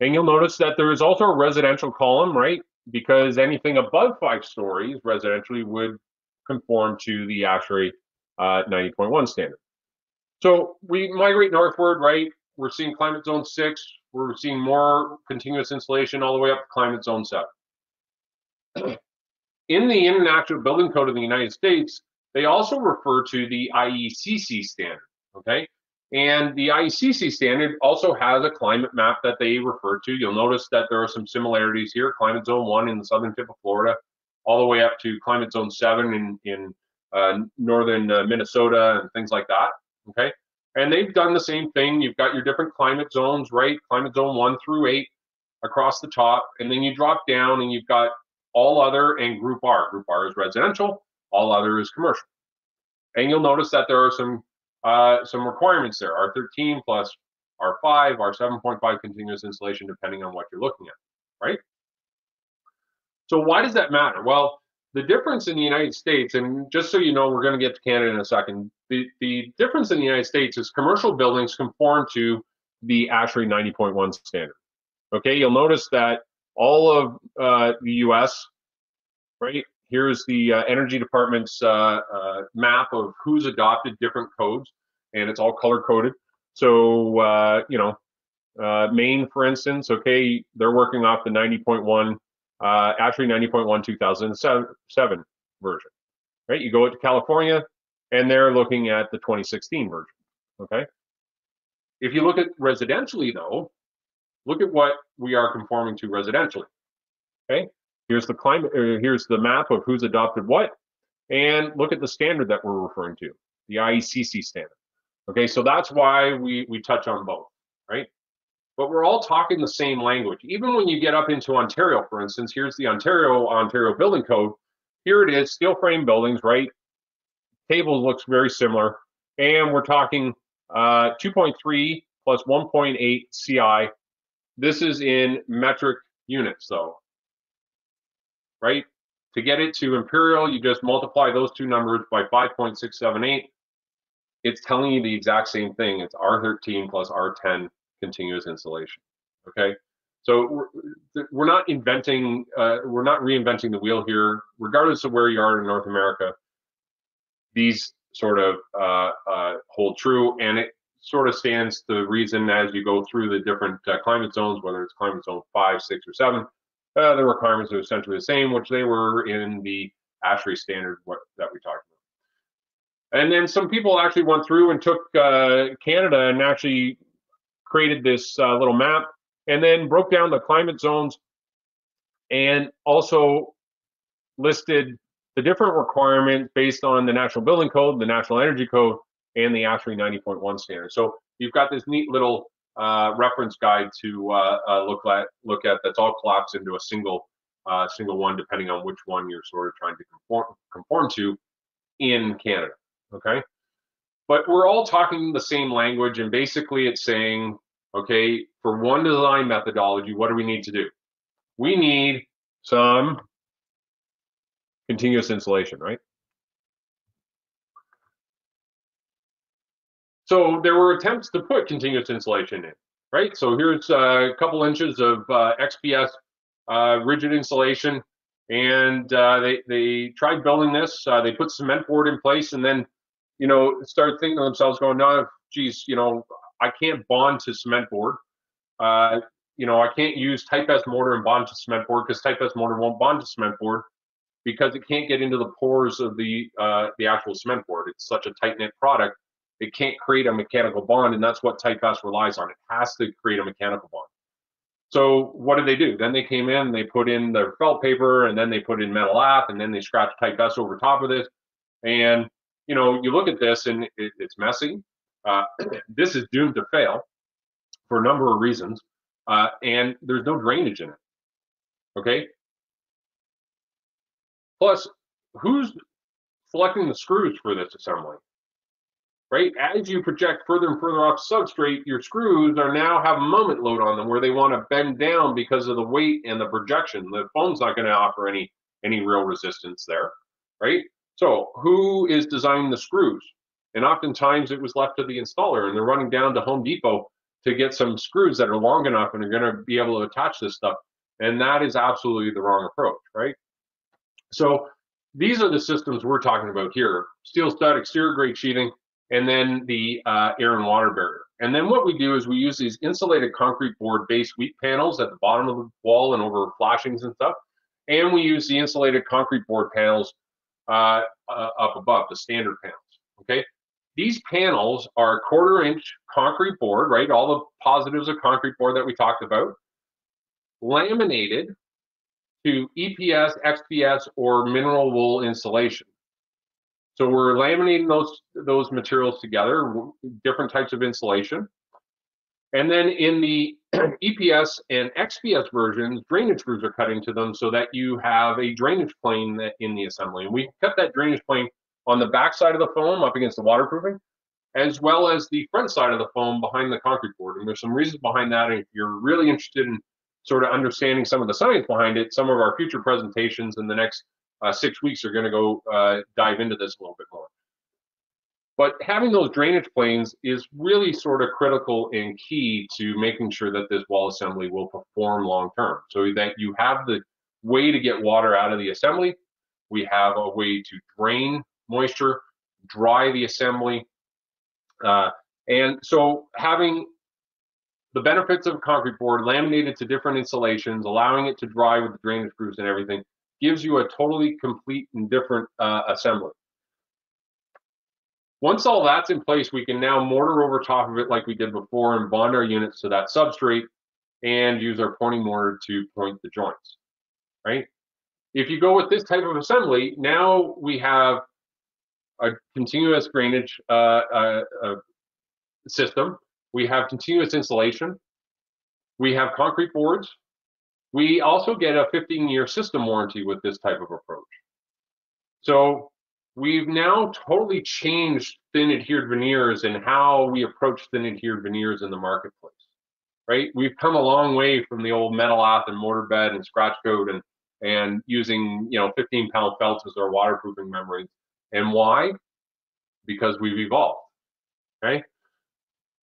And you'll notice that there is also a residential column, right, because anything above 5 stories residentially would conform to the ASHRAE 90.1 standard. So we migrate northward, right? We're seeing climate zone 6. We're seeing more continuous insulation all the way up to climate zone 7. In the International Building Code of the United States, they also refer to the IECC standard, okay? And the IECC standard also has a climate map that they refer to. You'll notice that there are some similarities here. Climate zone 1 in the southern tip of Florida, all the way up to climate zone 7 in northern Minnesota and things like that, okay? And they've done the same thing. You've got your different climate zones, right? Climate zone 1 through 8 across the top, and then you drop down and you've got all other and group R. Group R is residential, all other is commercial. And you'll notice that there are some requirements there, R13 plus R5, R7.5 continuous insulation, depending on what you're looking at, right? So why does that matter? Well, the difference in the United States, and just so you know, we're going to get to Canada in a second. The difference in the United States is commercial buildings conform to the ASHRAE 90.1 standard. Okay, you'll notice that all of the US, right, here's the Energy Department's map of who's adopted different codes, and it's all color coded. So, you know, Maine, for instance, okay, they're working off the 90.1, ASHRAE 90.1 2007 version, right? You go to California, and they're looking at the 2016 version, okay? If you look at residentially, though, look at what we are conforming to residentially, okay? Here's the climate, here's the map of who's adopted what, and look at the standard that we're referring to, the IECC standard. Okay, so that's why we touch on both, right? But we're all talking the same language. Even when you get up into Ontario, for instance, here's the Ontario Building Code. Here it is, steel frame buildings, right? Table looks very similar. And we're talking 2.3 plus 1.8 CI. This is in metric units, though, right? To get it to imperial, you just multiply those two numbers by 5.678. It's telling you the exact same thing. It's R13 plus R10 continuous insulation. Okay, so we're not inventing, we're not reinventing the wheel here. Regardless of where you are in North America, these sort of hold true, and it sort of stands to reason as you go through the different climate zones, whether it's climate zone 5, 6, or 7. The requirements are essentially the same, which they were in the ASHRAE standard that we talked about. And then some people actually went through and took Canada and actually created this little map, and then broke down the climate zones and also listed the different requirements based on the National Building Code, the National Energy Code, and the ASHRAE 90.1 standard. So you've got this neat little reference guide to look at that's all collapsed into a single one, depending on which one you're sort of trying to conform to in Canada. Okay, but we're all talking the same language, and basically it's saying, okay, for one design methodology, what do we need to do? We need some continuous insulation, right? So there were attempts to put continuous insulation in, right? So here's a couple inches of XPS rigid insulation, and they tried building this. They put cement board in place, and then, you know, started thinking to themselves, going, no, geez, you know, I can't bond to cement board. You know, I can't use type S mortar and bond to cement board, because type S mortar won't bond to cement board because it can't get into the pores of the actual cement board. It's such a tight knit product, it can't create a mechanical bond, and that's what type S relies on. It has to create a mechanical bond. So what did they do? Then they came in, they put in their felt paper, and then they put in metal lath, and then they scratched type S over top of this. And you know, you look at this, and it's messy. This is doomed to fail for a number of reasons, and there's no drainage in it. Okay. Plus, who's selecting the screws for this assembly? Right? As you project further and further off substrate, your screws are now have a moment load on them where they want to bend down because of the weight and the projection. The foam's not going to offer any real resistance there, right? So who is designing the screws? And oftentimes it was left to the installer, and they're running down to Home Depot to get some screws that are long enough and are going to be able to attach this stuff. And that is absolutely the wrong approach, right? So these are the systems we're talking about here: steel stud, exterior grade sheathing, and then the air and water barrier. And then what we do is we use these insulated concrete board base weep panels at the bottom of the wall and over flashings and stuff. And we use the insulated concrete board panels up above, the standard panels, okay? These panels are 1/4 inch concrete board, right? All the positives of concrete board that we talked about, laminated to EPS, XPS, or mineral wool insulation. So we're laminating those materials together, different types of insulation. And then in the EPS and XPS versions, drainage screws are cut into them so that you have a drainage plane in the assembly. And we cut that drainage plane on the back side of the foam up against the waterproofing. as well as the front side of the foam behind the concrete board. And there's some reasons behind that. And if you're really interested in sort of understanding some of the science behind it, some of our future presentations in the next 6 weeks are going to go dive into this a little bit more. But having those drainage planes is really sort of critical and key to making sure that this wall assembly will perform long term. So that you have the way to get water out of the assembly, we have a way to drain moisture, dry the assembly. And so having the benefits of a concrete board laminated to different insulations, allowing it to dry with the drainage grooves and everything, gives you a totally complete and different assembly. Once all that's in place, we can now mortar over top of it like we did before and bond our units to that substrate and use our pointing mortar to point the joints, right? If you go with this type of assembly, now we have a continuous drainage system. We have continuous insulation. We have concrete boards. We also get a 15-year system warranty with this type of approach. So we've now totally changed thin adhered veneers and how we approach thin adhered veneers in the marketplace, right? We've come a long way from the old metal lath and mortar bed and scratch coat and using 15-pound felts as our waterproofing membranes. And why? Because we've evolved, right?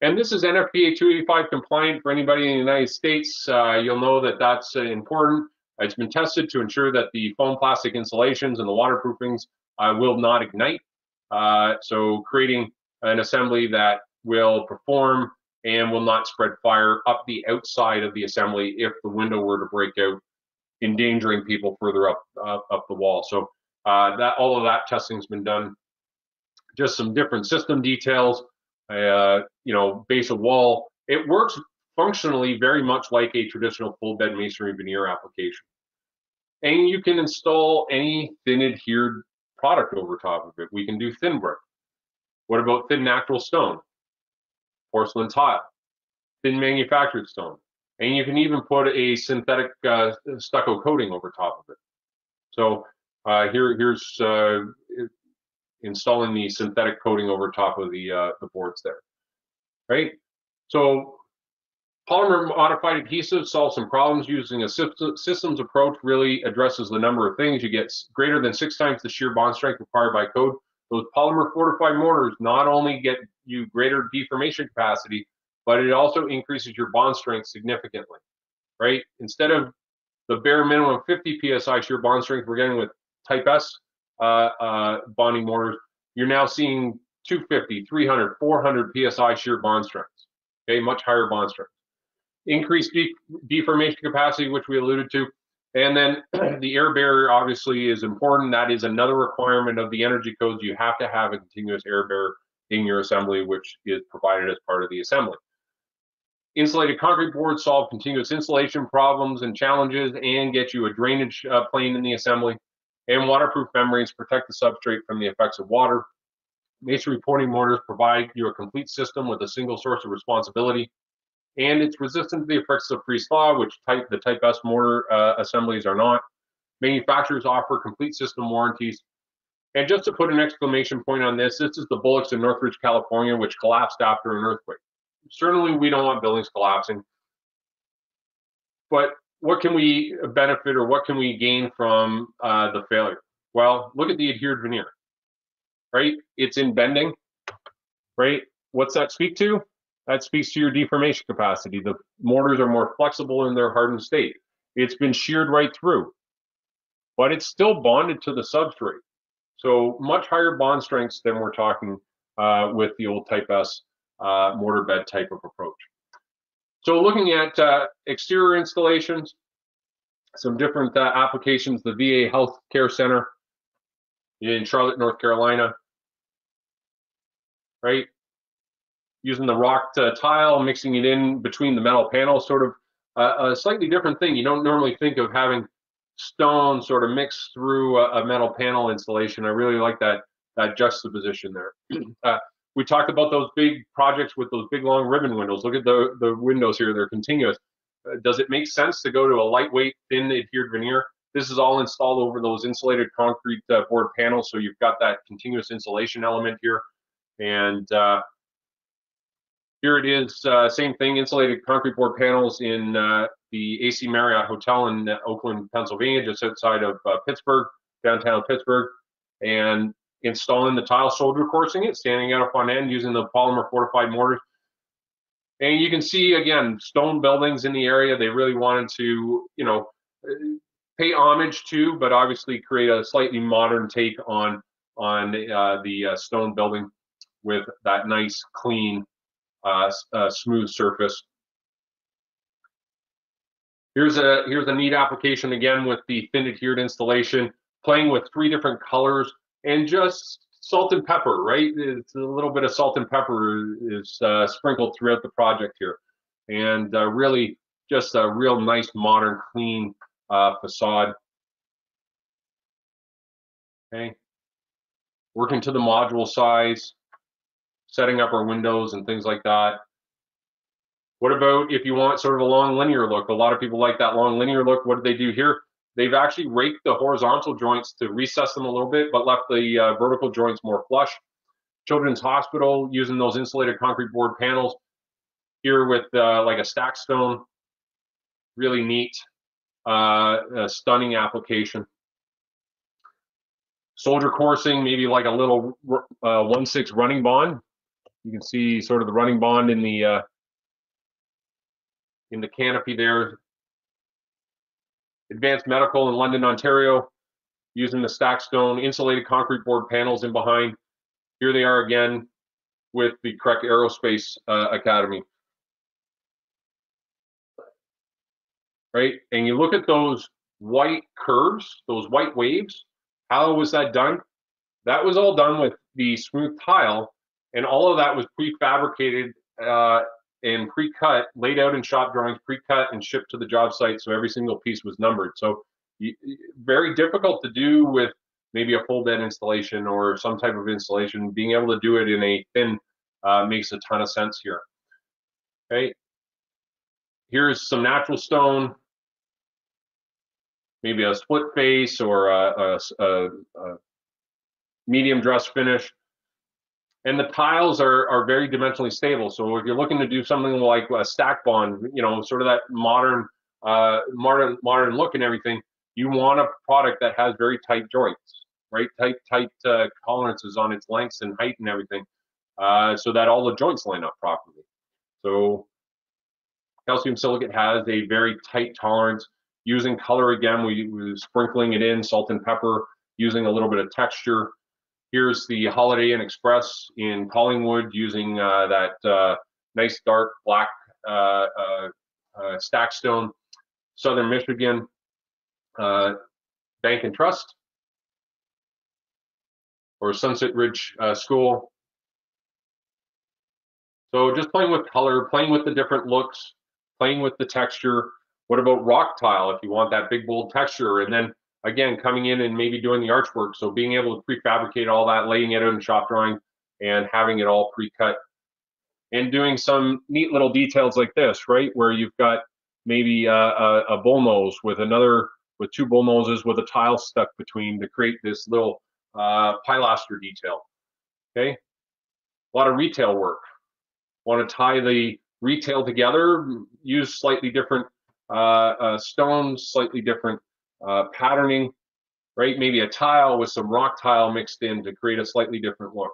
And this is NFPA 285 compliant for anybody in the United States. You'll know that that's important. It's been tested to ensure that the foam plastic insulations and the waterproofings will not ignite. So creating an assembly that will perform and will not spread fire up the outside of the assembly if the window were to break out, endangering people further up the wall. So all of that testing has been done. Just some different system details. Base of wall. It works functionally very much like a traditional full bed masonry veneer application. And you can install any thin adhered product over top of it. We can do thin brick. What about thin natural stone? Porcelain tile, thin manufactured stone. And you can even put a synthetic stucco coating over top of it. So here's installing the synthetic coating over top of the boards there, right? So polymer modified adhesive solves some problems using a systems approach. Really addresses the number of things. You get greater than 6 times the shear bond strength required by code. Those polymer fortified mortars not only get you greater deformation capacity, but it also increases your bond strength significantly, right? Instead of the bare minimum 50 psi shear bond strength we're getting with Type S bonding mortars, you're now seeing 250, 300, 400 psi shear bond strengths. Okay, much higher bond strength. Increased deformation capacity, which we alluded to, and then the air barrier obviously is important. That is another requirement of the energy codes. You have to have a continuous air barrier in your assembly, which is provided as part of the assembly. Insulated concrete boards solve continuous insulation problems and challenges and get you a drainage plane in the assembly. And waterproof membranes protect the substrate from the effects of water. Masonry pointing mortars provide you a complete system with a single source of responsibility. And it's resistant to the effects of freeze-thaw, which the Type S mortar assemblies are not. Manufacturers offer complete system warranties. And just to put an exclamation point on this, this is the Bullocks in Northridge, California, which collapsed after an earthquake. Certainly, we don't want buildings collapsing. But what can we benefit or what can we gain from the failure? Well, look at the adhered veneer, right? It's in bending, right? What's that speak to? That speaks to your deformation capacity. The mortars are more flexible in their hardened state. It's been sheared right through, but it's still bonded to the substrate. So much higher bond strengths than we're talking with the old Type S mortar bed type of approach. So looking at exterior installations, some different applications, the VA Health Care Center in Charlotte, North Carolina, right? Using the rock tile, mixing it in between the metal panels, sort of a slightly different thing. You don't normally think of having stone sort of mixed through a metal panel installation. I really like that juxtaposition there. We talked about those big projects with those big long ribbon windows. Look at the windows here, they're continuous. Does it make sense to go to a lightweight, thin adhered veneer? This is all installed over those insulated concrete board panels, so you've got that continuous insulation element here. And Here it is, same thing, insulated concrete board panels in the AC Marriott Hotel in Oakland, Pennsylvania, just outside of Pittsburgh, downtown Pittsburgh, and installing the tile, soldier coursing it, standing out up on end using the polymer fortified mortars. And you can see, again, stone buildings in the area. They really wanted to, you know, pay homage to, but obviously create a slightly modern take on the stone building with that nice, clean, smooth surface. Here's a neat application again with the thin adhered installation, playing with 3 different colors and just salt and pepper, right? It's a little bit of salt and pepper is sprinkled throughout the project here, and really just a real nice, modern, clean facade. Okay, working to the module size, setting up our windows and things like that. What about if you want sort of a long linear look? A lot of people like that long linear look. What did they do here? They've actually raked the horizontal joints to recess them a little bit, but left the vertical joints more flush. Children's Hospital using those insulated concrete board panels here with like a stack stone. Really neat, stunning application. Soldier coursing, maybe like a little 1/6 running bond. You can see sort of the running bond in the canopy there. Advanced Medical in London, Ontario, using the stack stone insulated concrete board panels in behind. Here they are again with the Correct Aerospace Academy. Right, and you look at those white curves, those white waves. How was that done? That was all done with the smooth tile, and all of that was prefabricated and pre-cut, laid out in shop drawings, pre-cut and shipped to the job site, so every single piece was numbered. So very difficult to do with maybe a full bed installation or some type of installation. Being able to do it in a thin makes a ton of sense here. Okay, here's some natural stone, maybe a split face or a medium dress finish. And the tiles are very dimensionally stable. So if you're looking to do something like a stack bond, you know, sort of that modern look and everything, you want a product that has very tight joints, right? Tight tolerances on its lengths and height and everything, so that all the joints line up properly. So calcium silicate has a very tight tolerance. Using color again, we were sprinkling it in, salt and pepper, using a little bit of texture. Here's the Holiday Inn Express in Collingwood using that nice dark black stack stone. Southern Michigan Bank and Trust, or Sunset Ridge School. So just playing with color, playing with the different looks, playing with the texture. What about rock tile if you want that big bold texture? And then again, coming in and maybe doing the archwork. So being able to prefabricate all that, laying it out in shop drawing and having it all pre-cut, and doing some neat little details like this, right? Where you've got maybe a bull nose with 2 bull noses with a tile stuck between to create this little pilaster detail. Okay, a lot of retail work. Want to tie the retail together, use slightly different stones, slightly different patterning, right? Maybe a tile with some rock tile mixed in to create a slightly different look.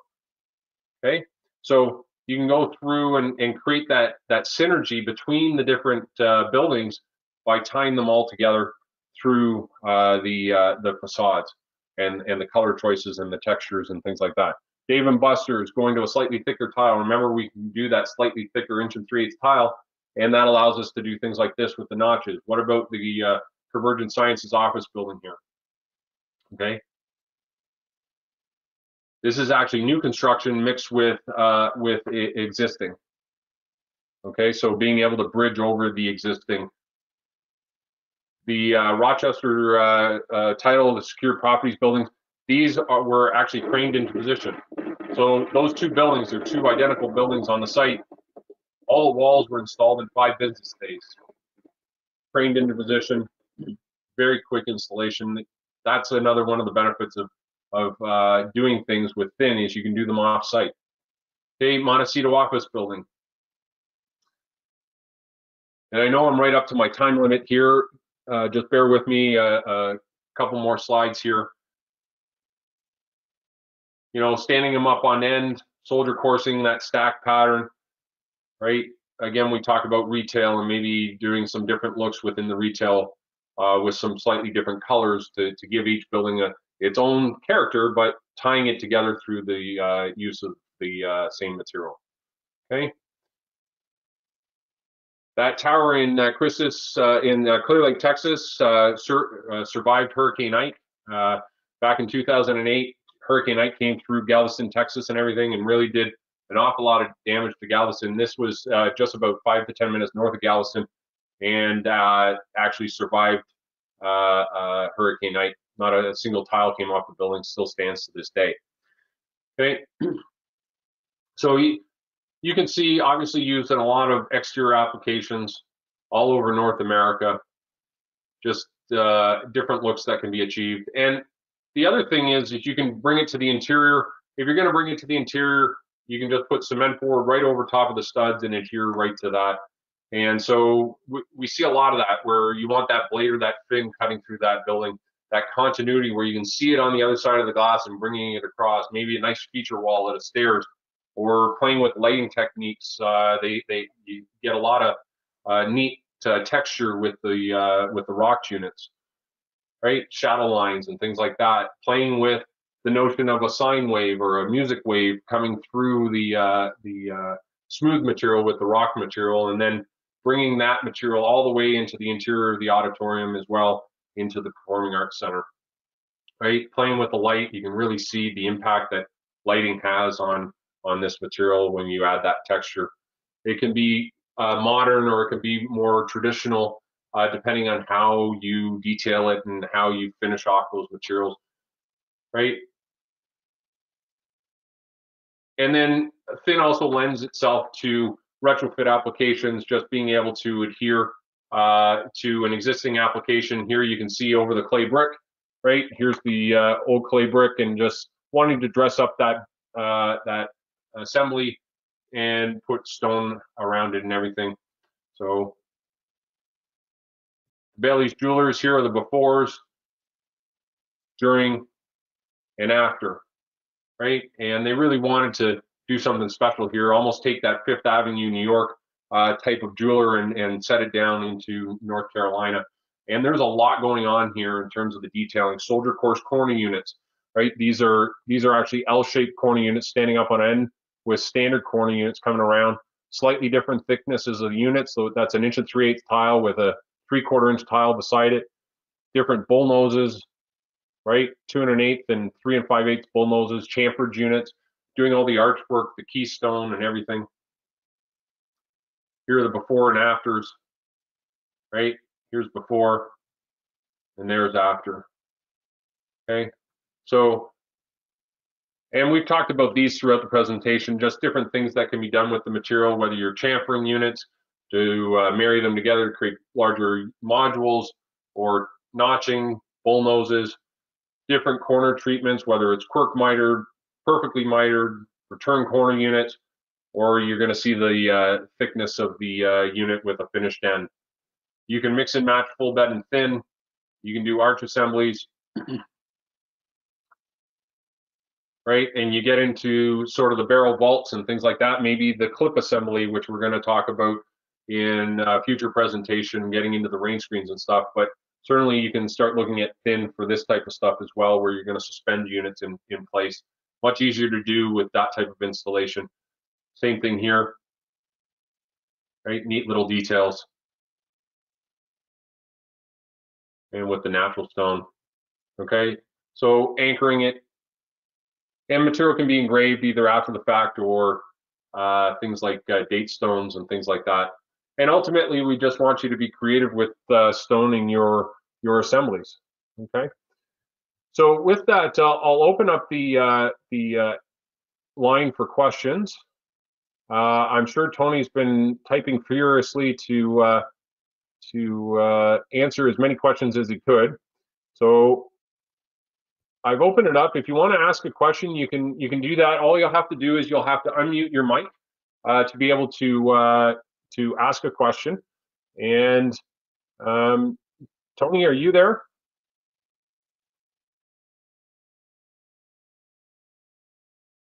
Okay, so you can go through and create that synergy between the different buildings by tying them all together through the facades and the color choices and the textures and things like that. Dave & Buster's going to a slightly thicker tile. Remember, we can do that slightly thicker 1 3/8 tile, and that allows us to do things like this with the notches. What about the Convergent Sciences office building here? Okay, this is actually new construction mixed with existing. Okay, so being able to bridge over the existing. The Rochester title, the secure properties buildings, these were actually craned into position. So those 2 buildings are 2 identical buildings on the site. All the walls were installed in 5 business days. Craned into position, very quick installation. That's another one of the benefits of doing things with thin, is you can do them off site. Okay, Montecito office building. And I know I'm right up to my time limit here. Just bear with me a couple more slides here. You know, standing them up on end, soldier coursing, that stack pattern, right? Again, we talk about retail and maybe doing some different looks within the retail with some slightly different colors to give each building its own character, but tying it together through the use of the same material. Okay. That tower in Christus in Clear Lake, Texas, survived Hurricane Ike. Back in 2008, Hurricane Ike came through Galveston, Texas, and everything, and really did an awful lot of damage to Galveston. This was just about 5 to 10 minutes north of Galveston, and actually survived Hurricane Ike. Not a single tile came off the building. Still stands to this day. Okay, so you can see obviously used in a lot of exterior applications all over North America. Just different looks that can be achieved. And the other thing is you can bring it to the interior. If you're going to bring it to the interior, you can just put cement board right over top of the studs and adhere right to that. And so we see a lot of that where you want that blade or that fin cutting through that building, that continuity where you can see it on the other side of the glass and bringing it across, maybe a nice feature wall at a stairs, or playing with lighting techniques. You get a lot of neat texture with the rocks units, right? Shadow lines and things like that. Playing with the notion of a sine wave or a music wave coming through the smooth material with the rock material, and then bringing that material all the way into the interior of the auditorium as well, into the Performing Arts Center, right? Playing with the light, you can really see the impact that lighting has on this material when you add that texture. It can be modern or it can be more traditional, depending on how you detail it and how you finish off those materials, right? And then thin also lends itself to retrofit applications, just being able to adhere to an existing application. Here you can see over the clay brick, right? Here's the old clay brick, and just wanting to dress up that assembly and put stone around it and everything. So Bailey's Jewelers, here are the befores, during, and after, right? And they really wanted to do something special here, almost take that Fifth Avenue, New York type of jeweler and set it down into North Carolina. And there's a lot going on here in terms of the detailing. Soldier course corner units, right? These are actually L-shaped corner units standing up on end with standard corner units coming around. Slightly different thicknesses of the units. So that's an 1 3/8 tile with a 3/4 inch tile beside it. Different bull noses, right? 2 1/8 and 3 5/8 bull noses, chamfered units, doing all the archwork, the keystone and everything. Here are the before and afters, right? Here's before and there's after. Okay, so, and we've talked about these throughout the presentation, just different things that can be done with the material, whether you're chamfering units to marry them together to create larger modules, or notching, bull noses, different corner treatments, whether it's quirk mitered, perfectly mitered, return corner units, or you're going to see the thickness of the unit with a finished end. You can mix and match full bed and thin. You can do arch assemblies, right? And you get into sort of the barrel vaults and things like that, maybe the clip assembly, which we're going to talk about in a future presentation, getting into the rain screens and stuff. But certainly you can start looking at thin for this type of stuff as well, where you're going to suspend units in place. Much easier to do with that type of installation. Same thing here, right? Neat little details. And with the natural stone, okay? So anchoring it, and material can be engraved either after the fact or things like date stones and things like that. And ultimately, we just want you to be creative with stone in your assemblies, okay? So with that, I'll open up the line for questions. I'm sure Tony's been typing furiously to answer as many questions as he could. So I've opened it up. If you want to ask a question, you can do that. All you'll have to do is you'll have to unmute your mic to be able to ask a question. And Tony, are you there?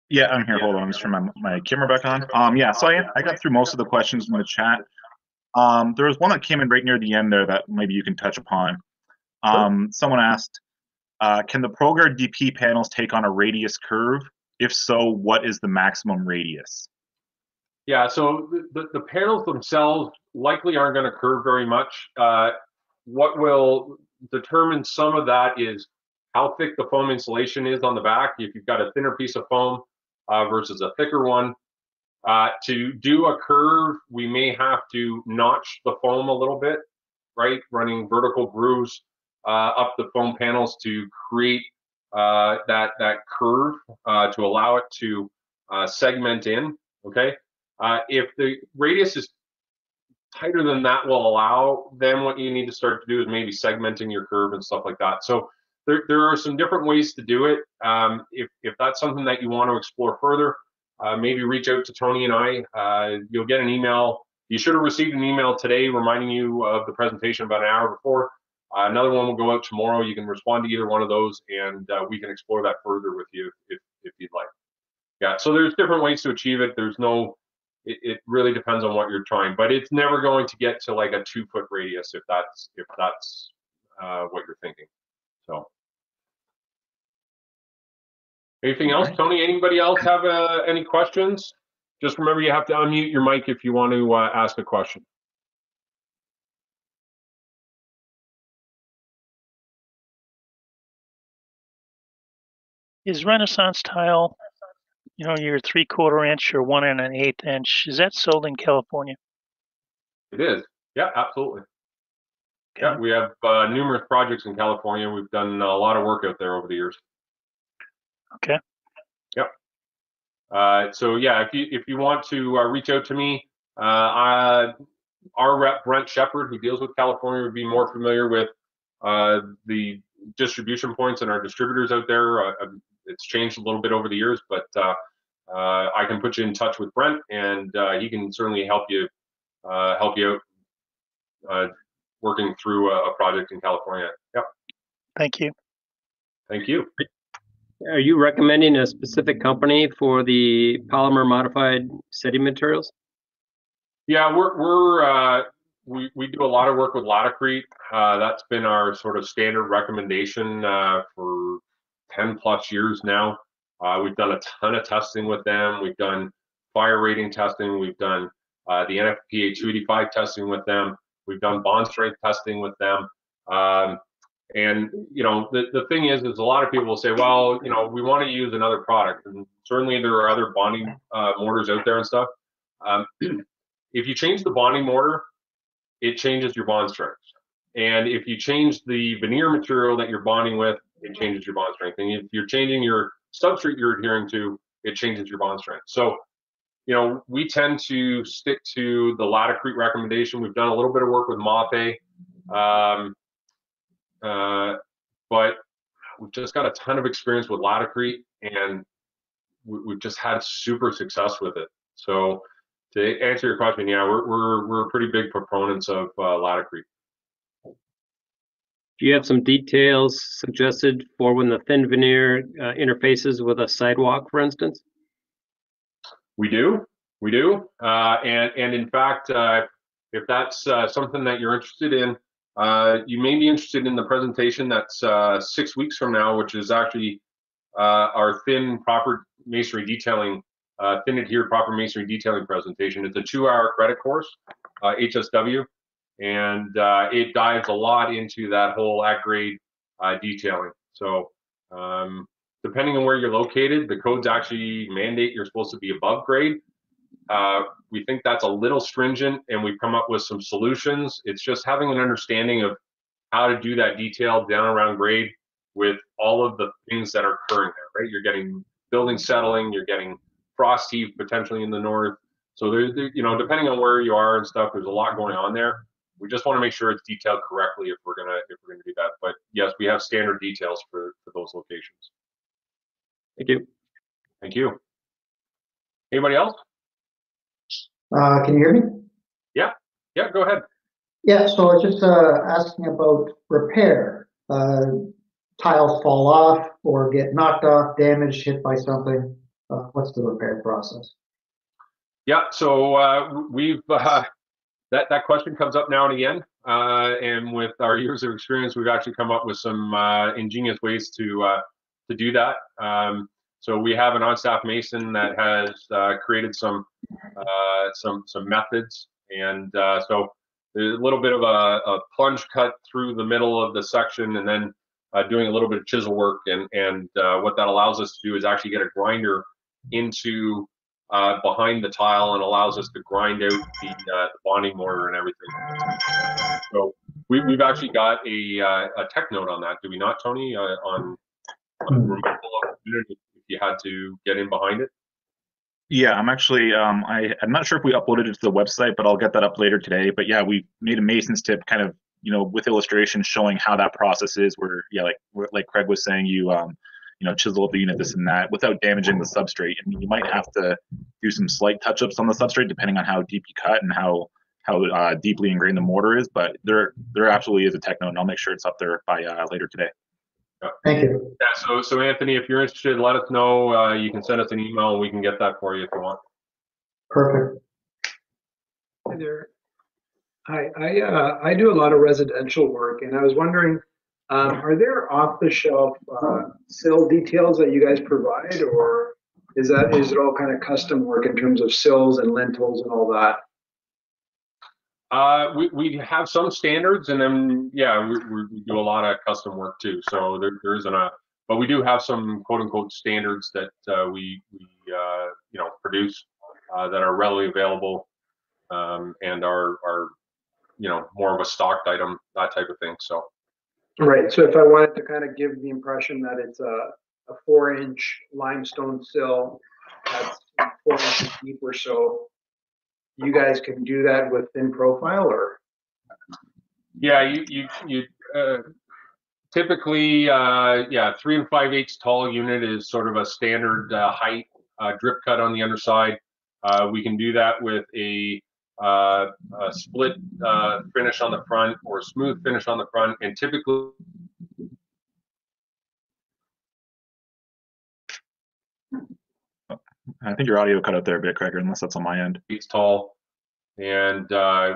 Yeah, I'm here. Hold on, I'm just turning my camera back on. Yeah, so I got through most of the questions in the chat. There was one that came in right near the end there that maybe you can touch upon. Someone asked, can the ProGuard DP panels take on a radius curve? If so, what is the maximum radius? Yeah, so the panels themselves likely aren't going to curve very much. What will determine some of that is how thick the foam insulation is on the back. If you've got a thinner piece of foam versus a thicker one, to do a curve, we may have to notch the foam a little bit, right? Running vertical grooves up the foam panels to create that curve to allow it to segment in. Okay, if the radius is tighter than that will allow, then what you need to start to do is maybe segmenting your curve and stuff like that. So there are some different ways to do it. If that's something that you want to explore further, maybe reach out to Tony and I. You'll get an email. You should have received an email today reminding you of the presentation about an hour before. Another one will go out tomorrow. You can respond to either one of those, and we can explore that further with you if you'd like. Yeah, so there's different ways to achieve it. There's no, it really depends on what you're trying, but it's never going to get to like a 2-foot radius if that's what you're thinking. So, anything else, Tony? Anybody else have any questions? Just remember, you have to unmute your mic if you want to ask a question. Is Renaissance tile, you know, your 3/4 inch or 1 1/8 inch, is that sold in California? It is. Yeah, absolutely. Okay. Yeah, we have numerous projects in California. We've done a lot of work out there over the years. Okay. Yep. So yeah, if you want to reach out to me, our rep Brent Shepard, who deals with California, would be more familiar with the distribution points and our distributors out there. It's changed a little bit over the years, but I can put you in touch with Brent, and he can certainly help you out working through a project in California. Yep. Thank you. Thank you. Are you recommending a specific company for the polymer modified setting materials? Yeah, we do a lot of work with Laticrete. That's been our sort of standard recommendation for 10 plus years now. We've done a ton of testing with them. We've done fire rating testing. We've done the NFPA 285 testing with them. We've done bond strength testing with them. And you know, the thing is a lot of people will say, well, you know, we want to use another product, and certainly there are other bonding mortars out there and stuff. If you change the bonding mortar, it changes your bond strength. And if you change the veneer material that you're bonding with, it changes your bond strength. And if you're changing your substrate you're adhering to, it changes your bond strength. So, you know, we tend to stick to the Laticrete recommendation. We've done a little bit of work with Mape, but we've just got a ton of experience with Laticrete, and we've just had super success with it. So, to answer your question, yeah, we're pretty big proponents of Laticrete. Do you have some details suggested for when the thin veneer interfaces with a sidewalk, for instance? We do, and in fact, if that's something that you're interested in, you may be interested in the presentation that's 6 weeks from now, which is actually our thin proper masonry detailing, thin adhered proper masonry detailing presentation. It's a 2-hour credit course, HSW, and it dives a lot into that whole at grade detailing. So depending on where you're located, the codes actually mandate you're supposed to be above grade. We think that's a little stringent, and we've come up with some solutions. It's just having an understanding of how to do that detail down around grade with all of the things that are occurring there, right? You're getting building settling, you're getting frost heave potentially in the north. So there's, you know, depending on where you are and stuff, there's a lot going on there. We just want to make sure it's detailed correctly if we're gonna do that. But yes, we have standard details for those locations. Thank you. Thank you. Anybody else? Can you hear me? Yeah, go ahead. Yeah, so I was just asking about repair. Tiles fall off or get knocked off, damaged, hit by something. What's the repair process? Yeah, so we've that question comes up now and again, and with our years of experience, we've actually come up with some ingenious ways to do that. So we have an on-staff mason that has created some methods, and so there's a little bit of a plunge cut through the middle of the section, and then doing a little bit of chisel work, and what that allows us to do is actually get a grinder into behind the tile and allows us to grind out the bonding mortar and everything. So we've actually got a tech note on that, do we not, Tony? On removal of unit if you had to get in behind it. Yeah, I'm actually I'm not sure if we uploaded it to the website, but I'll get that up later today. But yeah, we made a mason's tip kind of, with illustrations showing how that process is, where yeah, like Craig was saying, you chisel up the unit, this and that, without damaging the substrate. I mean, you might have to do some slight touch-ups on the substrate depending on how deep you cut and how deeply ingrained the mortar is, but there absolutely is a tech note, and I'll make sure it's up there by later today. Thank you. Yeah, so Anthony, if you're interested, let us know. You can send us an email and we can get that for you if you want. Perfect. Hi there. I do a lot of residential work, and I was wondering, are there off-the-shelf sill details that you guys provide, or is it all kind of custom work in terms of sills and lintels and all that? We have some standards, and then yeah, we do a lot of custom work too. So there isn't but we do have some quote unquote standards that we produce that are readily available and are more of a stocked item, that type of thing. So Right. So if I wanted to kind of give the impression that it's a 4-inch limestone sill that's 4 inches deep or so, you guys can do that with thin profile, or? yeah, you typically 3 5/8 tall unit is sort of a standard height drip cut on the underside. We can do that with a split finish on the front or a smooth finish on the front, and typically I think your audio cut out there a bit, Craig, unless that's on my end. it's tall, and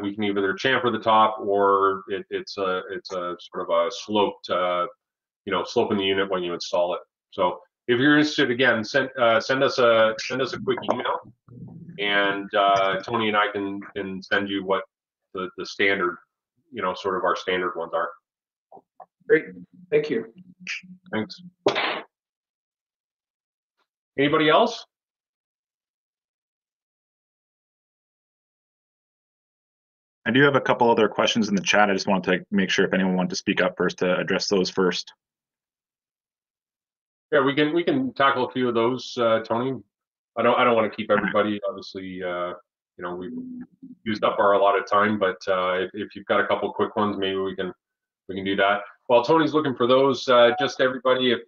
we can either chamfer the top or it's a sort of a sloped sloping the unit when you install it. So if you're interested, again, send us a quick email, and Tony and I can send you what the standard, sort of our standard ones are. Great, thank you. Thanks. Anybody else? I do have a couple other questions in the chat. I just wanted to make sure if anyone wanted to speak up first to address those first. Yeah, we can tackle a few of those, Tony. I don't want to keep everybody. Obviously, we've used up our allotted time, but if you've got a couple quick ones, maybe we can do that. While Tony's looking for those, just everybody, if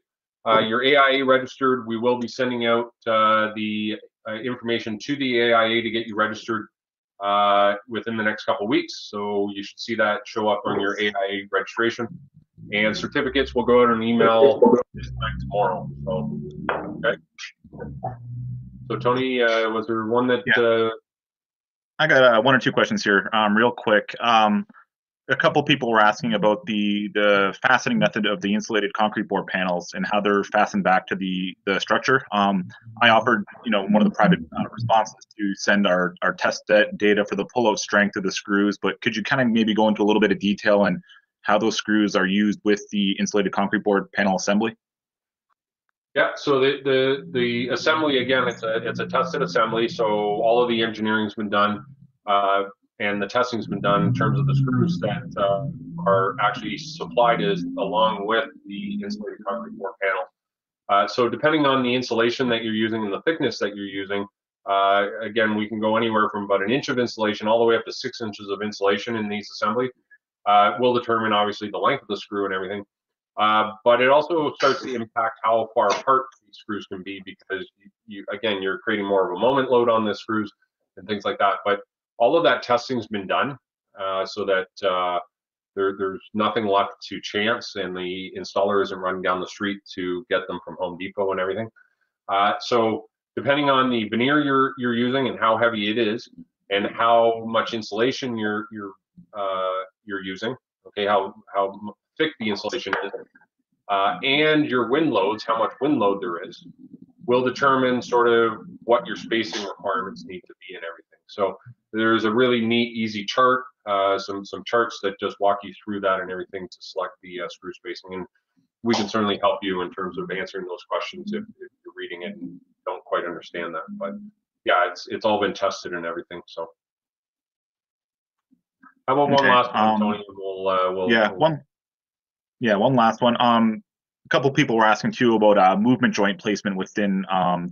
you're AIA registered, we will be sending out the information to the AIA to get you registered within the next couple weeks. So you should see that show up on your AIA registration. And certificates will go out on email this time tomorrow. So, okay. So Tony, was there one that? Yeah. I got one or two questions here, real quick. A couple people were asking about the fastening method of the insulated concrete board panels and how they're fastened back to the structure. I offered, one of the private responses to send our test data for the pullout strength of the screws, but could you kind of maybe go into a little bit of detail on how those screws are used with the insulated concrete board panel assembly? Yeah, so the assembly, again, it's a tested assembly, so all of the engineering's been done. And the testing's been done in terms of the screws that are actually supplied along with the insulated concrete board panel. So depending on the insulation that you're using and the thickness that you're using, again, we can go anywhere from about 1 inch of insulation all the way up to 6 inches of insulation in these assembly. Will determine obviously the length of the screw and everything. But it also starts to impact how far apart these screws can be, because you're creating more of a moment load on the screws and things like that. But all of that testing's been done, so that there's nothing left to chance, and the installer isn't running down the street to get them from Home Depot and everything. So depending on the veneer you're using and how heavy it is, and how much insulation you're using, okay, how thick the insulation is, and your wind loads, how much wind load there is, will determine sort of what your spacing requirements need to be and everything. So there's a really neat, easy chart, some charts that just walk you through that and everything to select the screw spacing. And we can certainly help you in terms of answering those questions if you're reading it and don't quite understand that. But yeah, it's all been tested and everything. So how about one last one, Tony? One last one. A couple people were asking too about movement joint placement within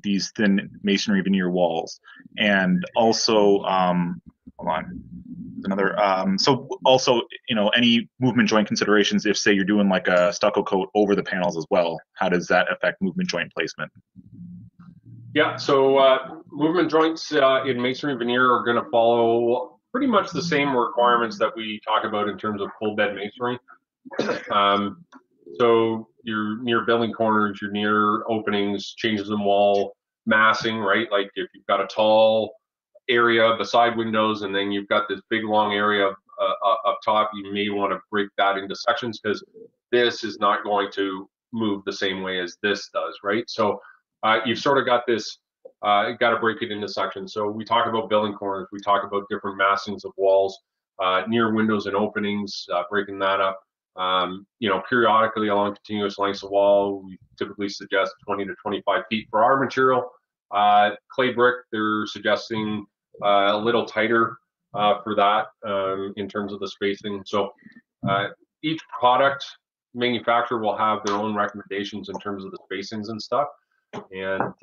these thin masonry veneer walls, and also hold on, another. So also, any movement joint considerations if, say, you're doing like a stucco coat over the panels as well. How does that affect movement joint placement? Yeah, so movement joints in masonry veneer are going to follow pretty much the same requirements that we talk about in terms of full bed masonry. So you're near building corners, you're near openings, changes in wall, massing, right? Like if you've got a tall area beside windows and then you've got this big long area up top, you may want to break that into sections, because this is not going to move the same way as this does, right? So you've sort of got this, got to break it into sections. So we talk about building corners, we talk about different massings of walls, near windows and openings, breaking that up. Periodically along continuous lengths of wall, we typically suggest 20 to 25 feet for our material. Clay brick, they're suggesting a little tighter for that in terms of the spacing. So each product manufacturer will have their own recommendations in terms of the spacings and stuff. And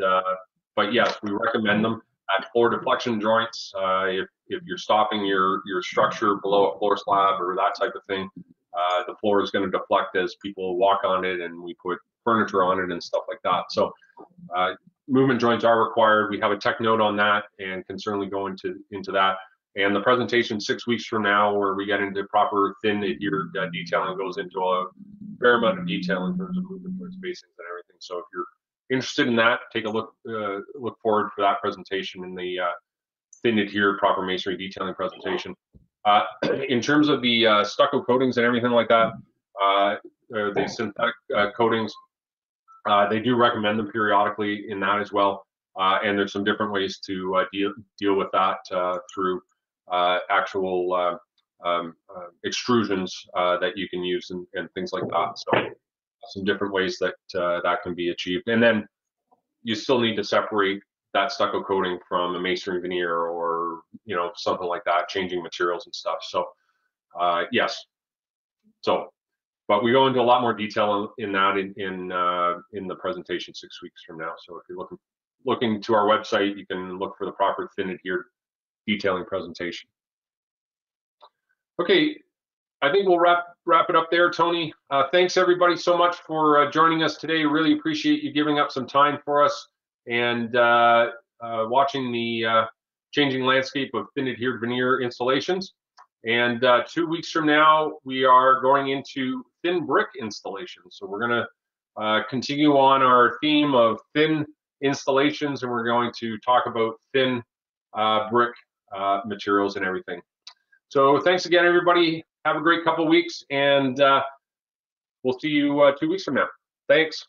but yes, we recommend them at floor deflection joints. If you're stopping your structure below a floor slab or that type of thing, the floor is going to deflect as people walk on it, and we put furniture on it and stuff like that. So movement joints are required. We have a tech note on that and can certainly go into that. And the presentation 6 weeks from now, where we get into proper thin adhered detailing, goes into a fair amount of detail in terms of movement joint spacings and everything. So if you're interested in that, take a look forward for that presentation in the thin adhered proper masonry detailing presentation. In terms of the stucco coatings and everything like that, the synthetic coatings, they do recommend them periodically in that as well. And there's some different ways to deal with that through actual extrusions that you can use and things like that. So some different ways that that can be achieved. And then you still need to separate that stucco coating from a masonry veneer or something like that, changing materials and stuff. So yes, so but we go into a lot more detail in that in the presentation 6 weeks from now. So if you're looking to our website, you can look for the proper thin adhered detailing presentation. Okay, I think we'll wrap it up there, Tony. Thanks everybody so much for joining us today. Really appreciate you giving up some time for us and watching the changing landscape of thin adhered veneer installations. And 2 weeks from now, we are going into thin brick installations. So we're going to continue on our theme of thin installations, and we're going to talk about thin brick materials and everything. So thanks again, everybody. Have a great couple weeks, and we'll see you 2 weeks from now. Thanks.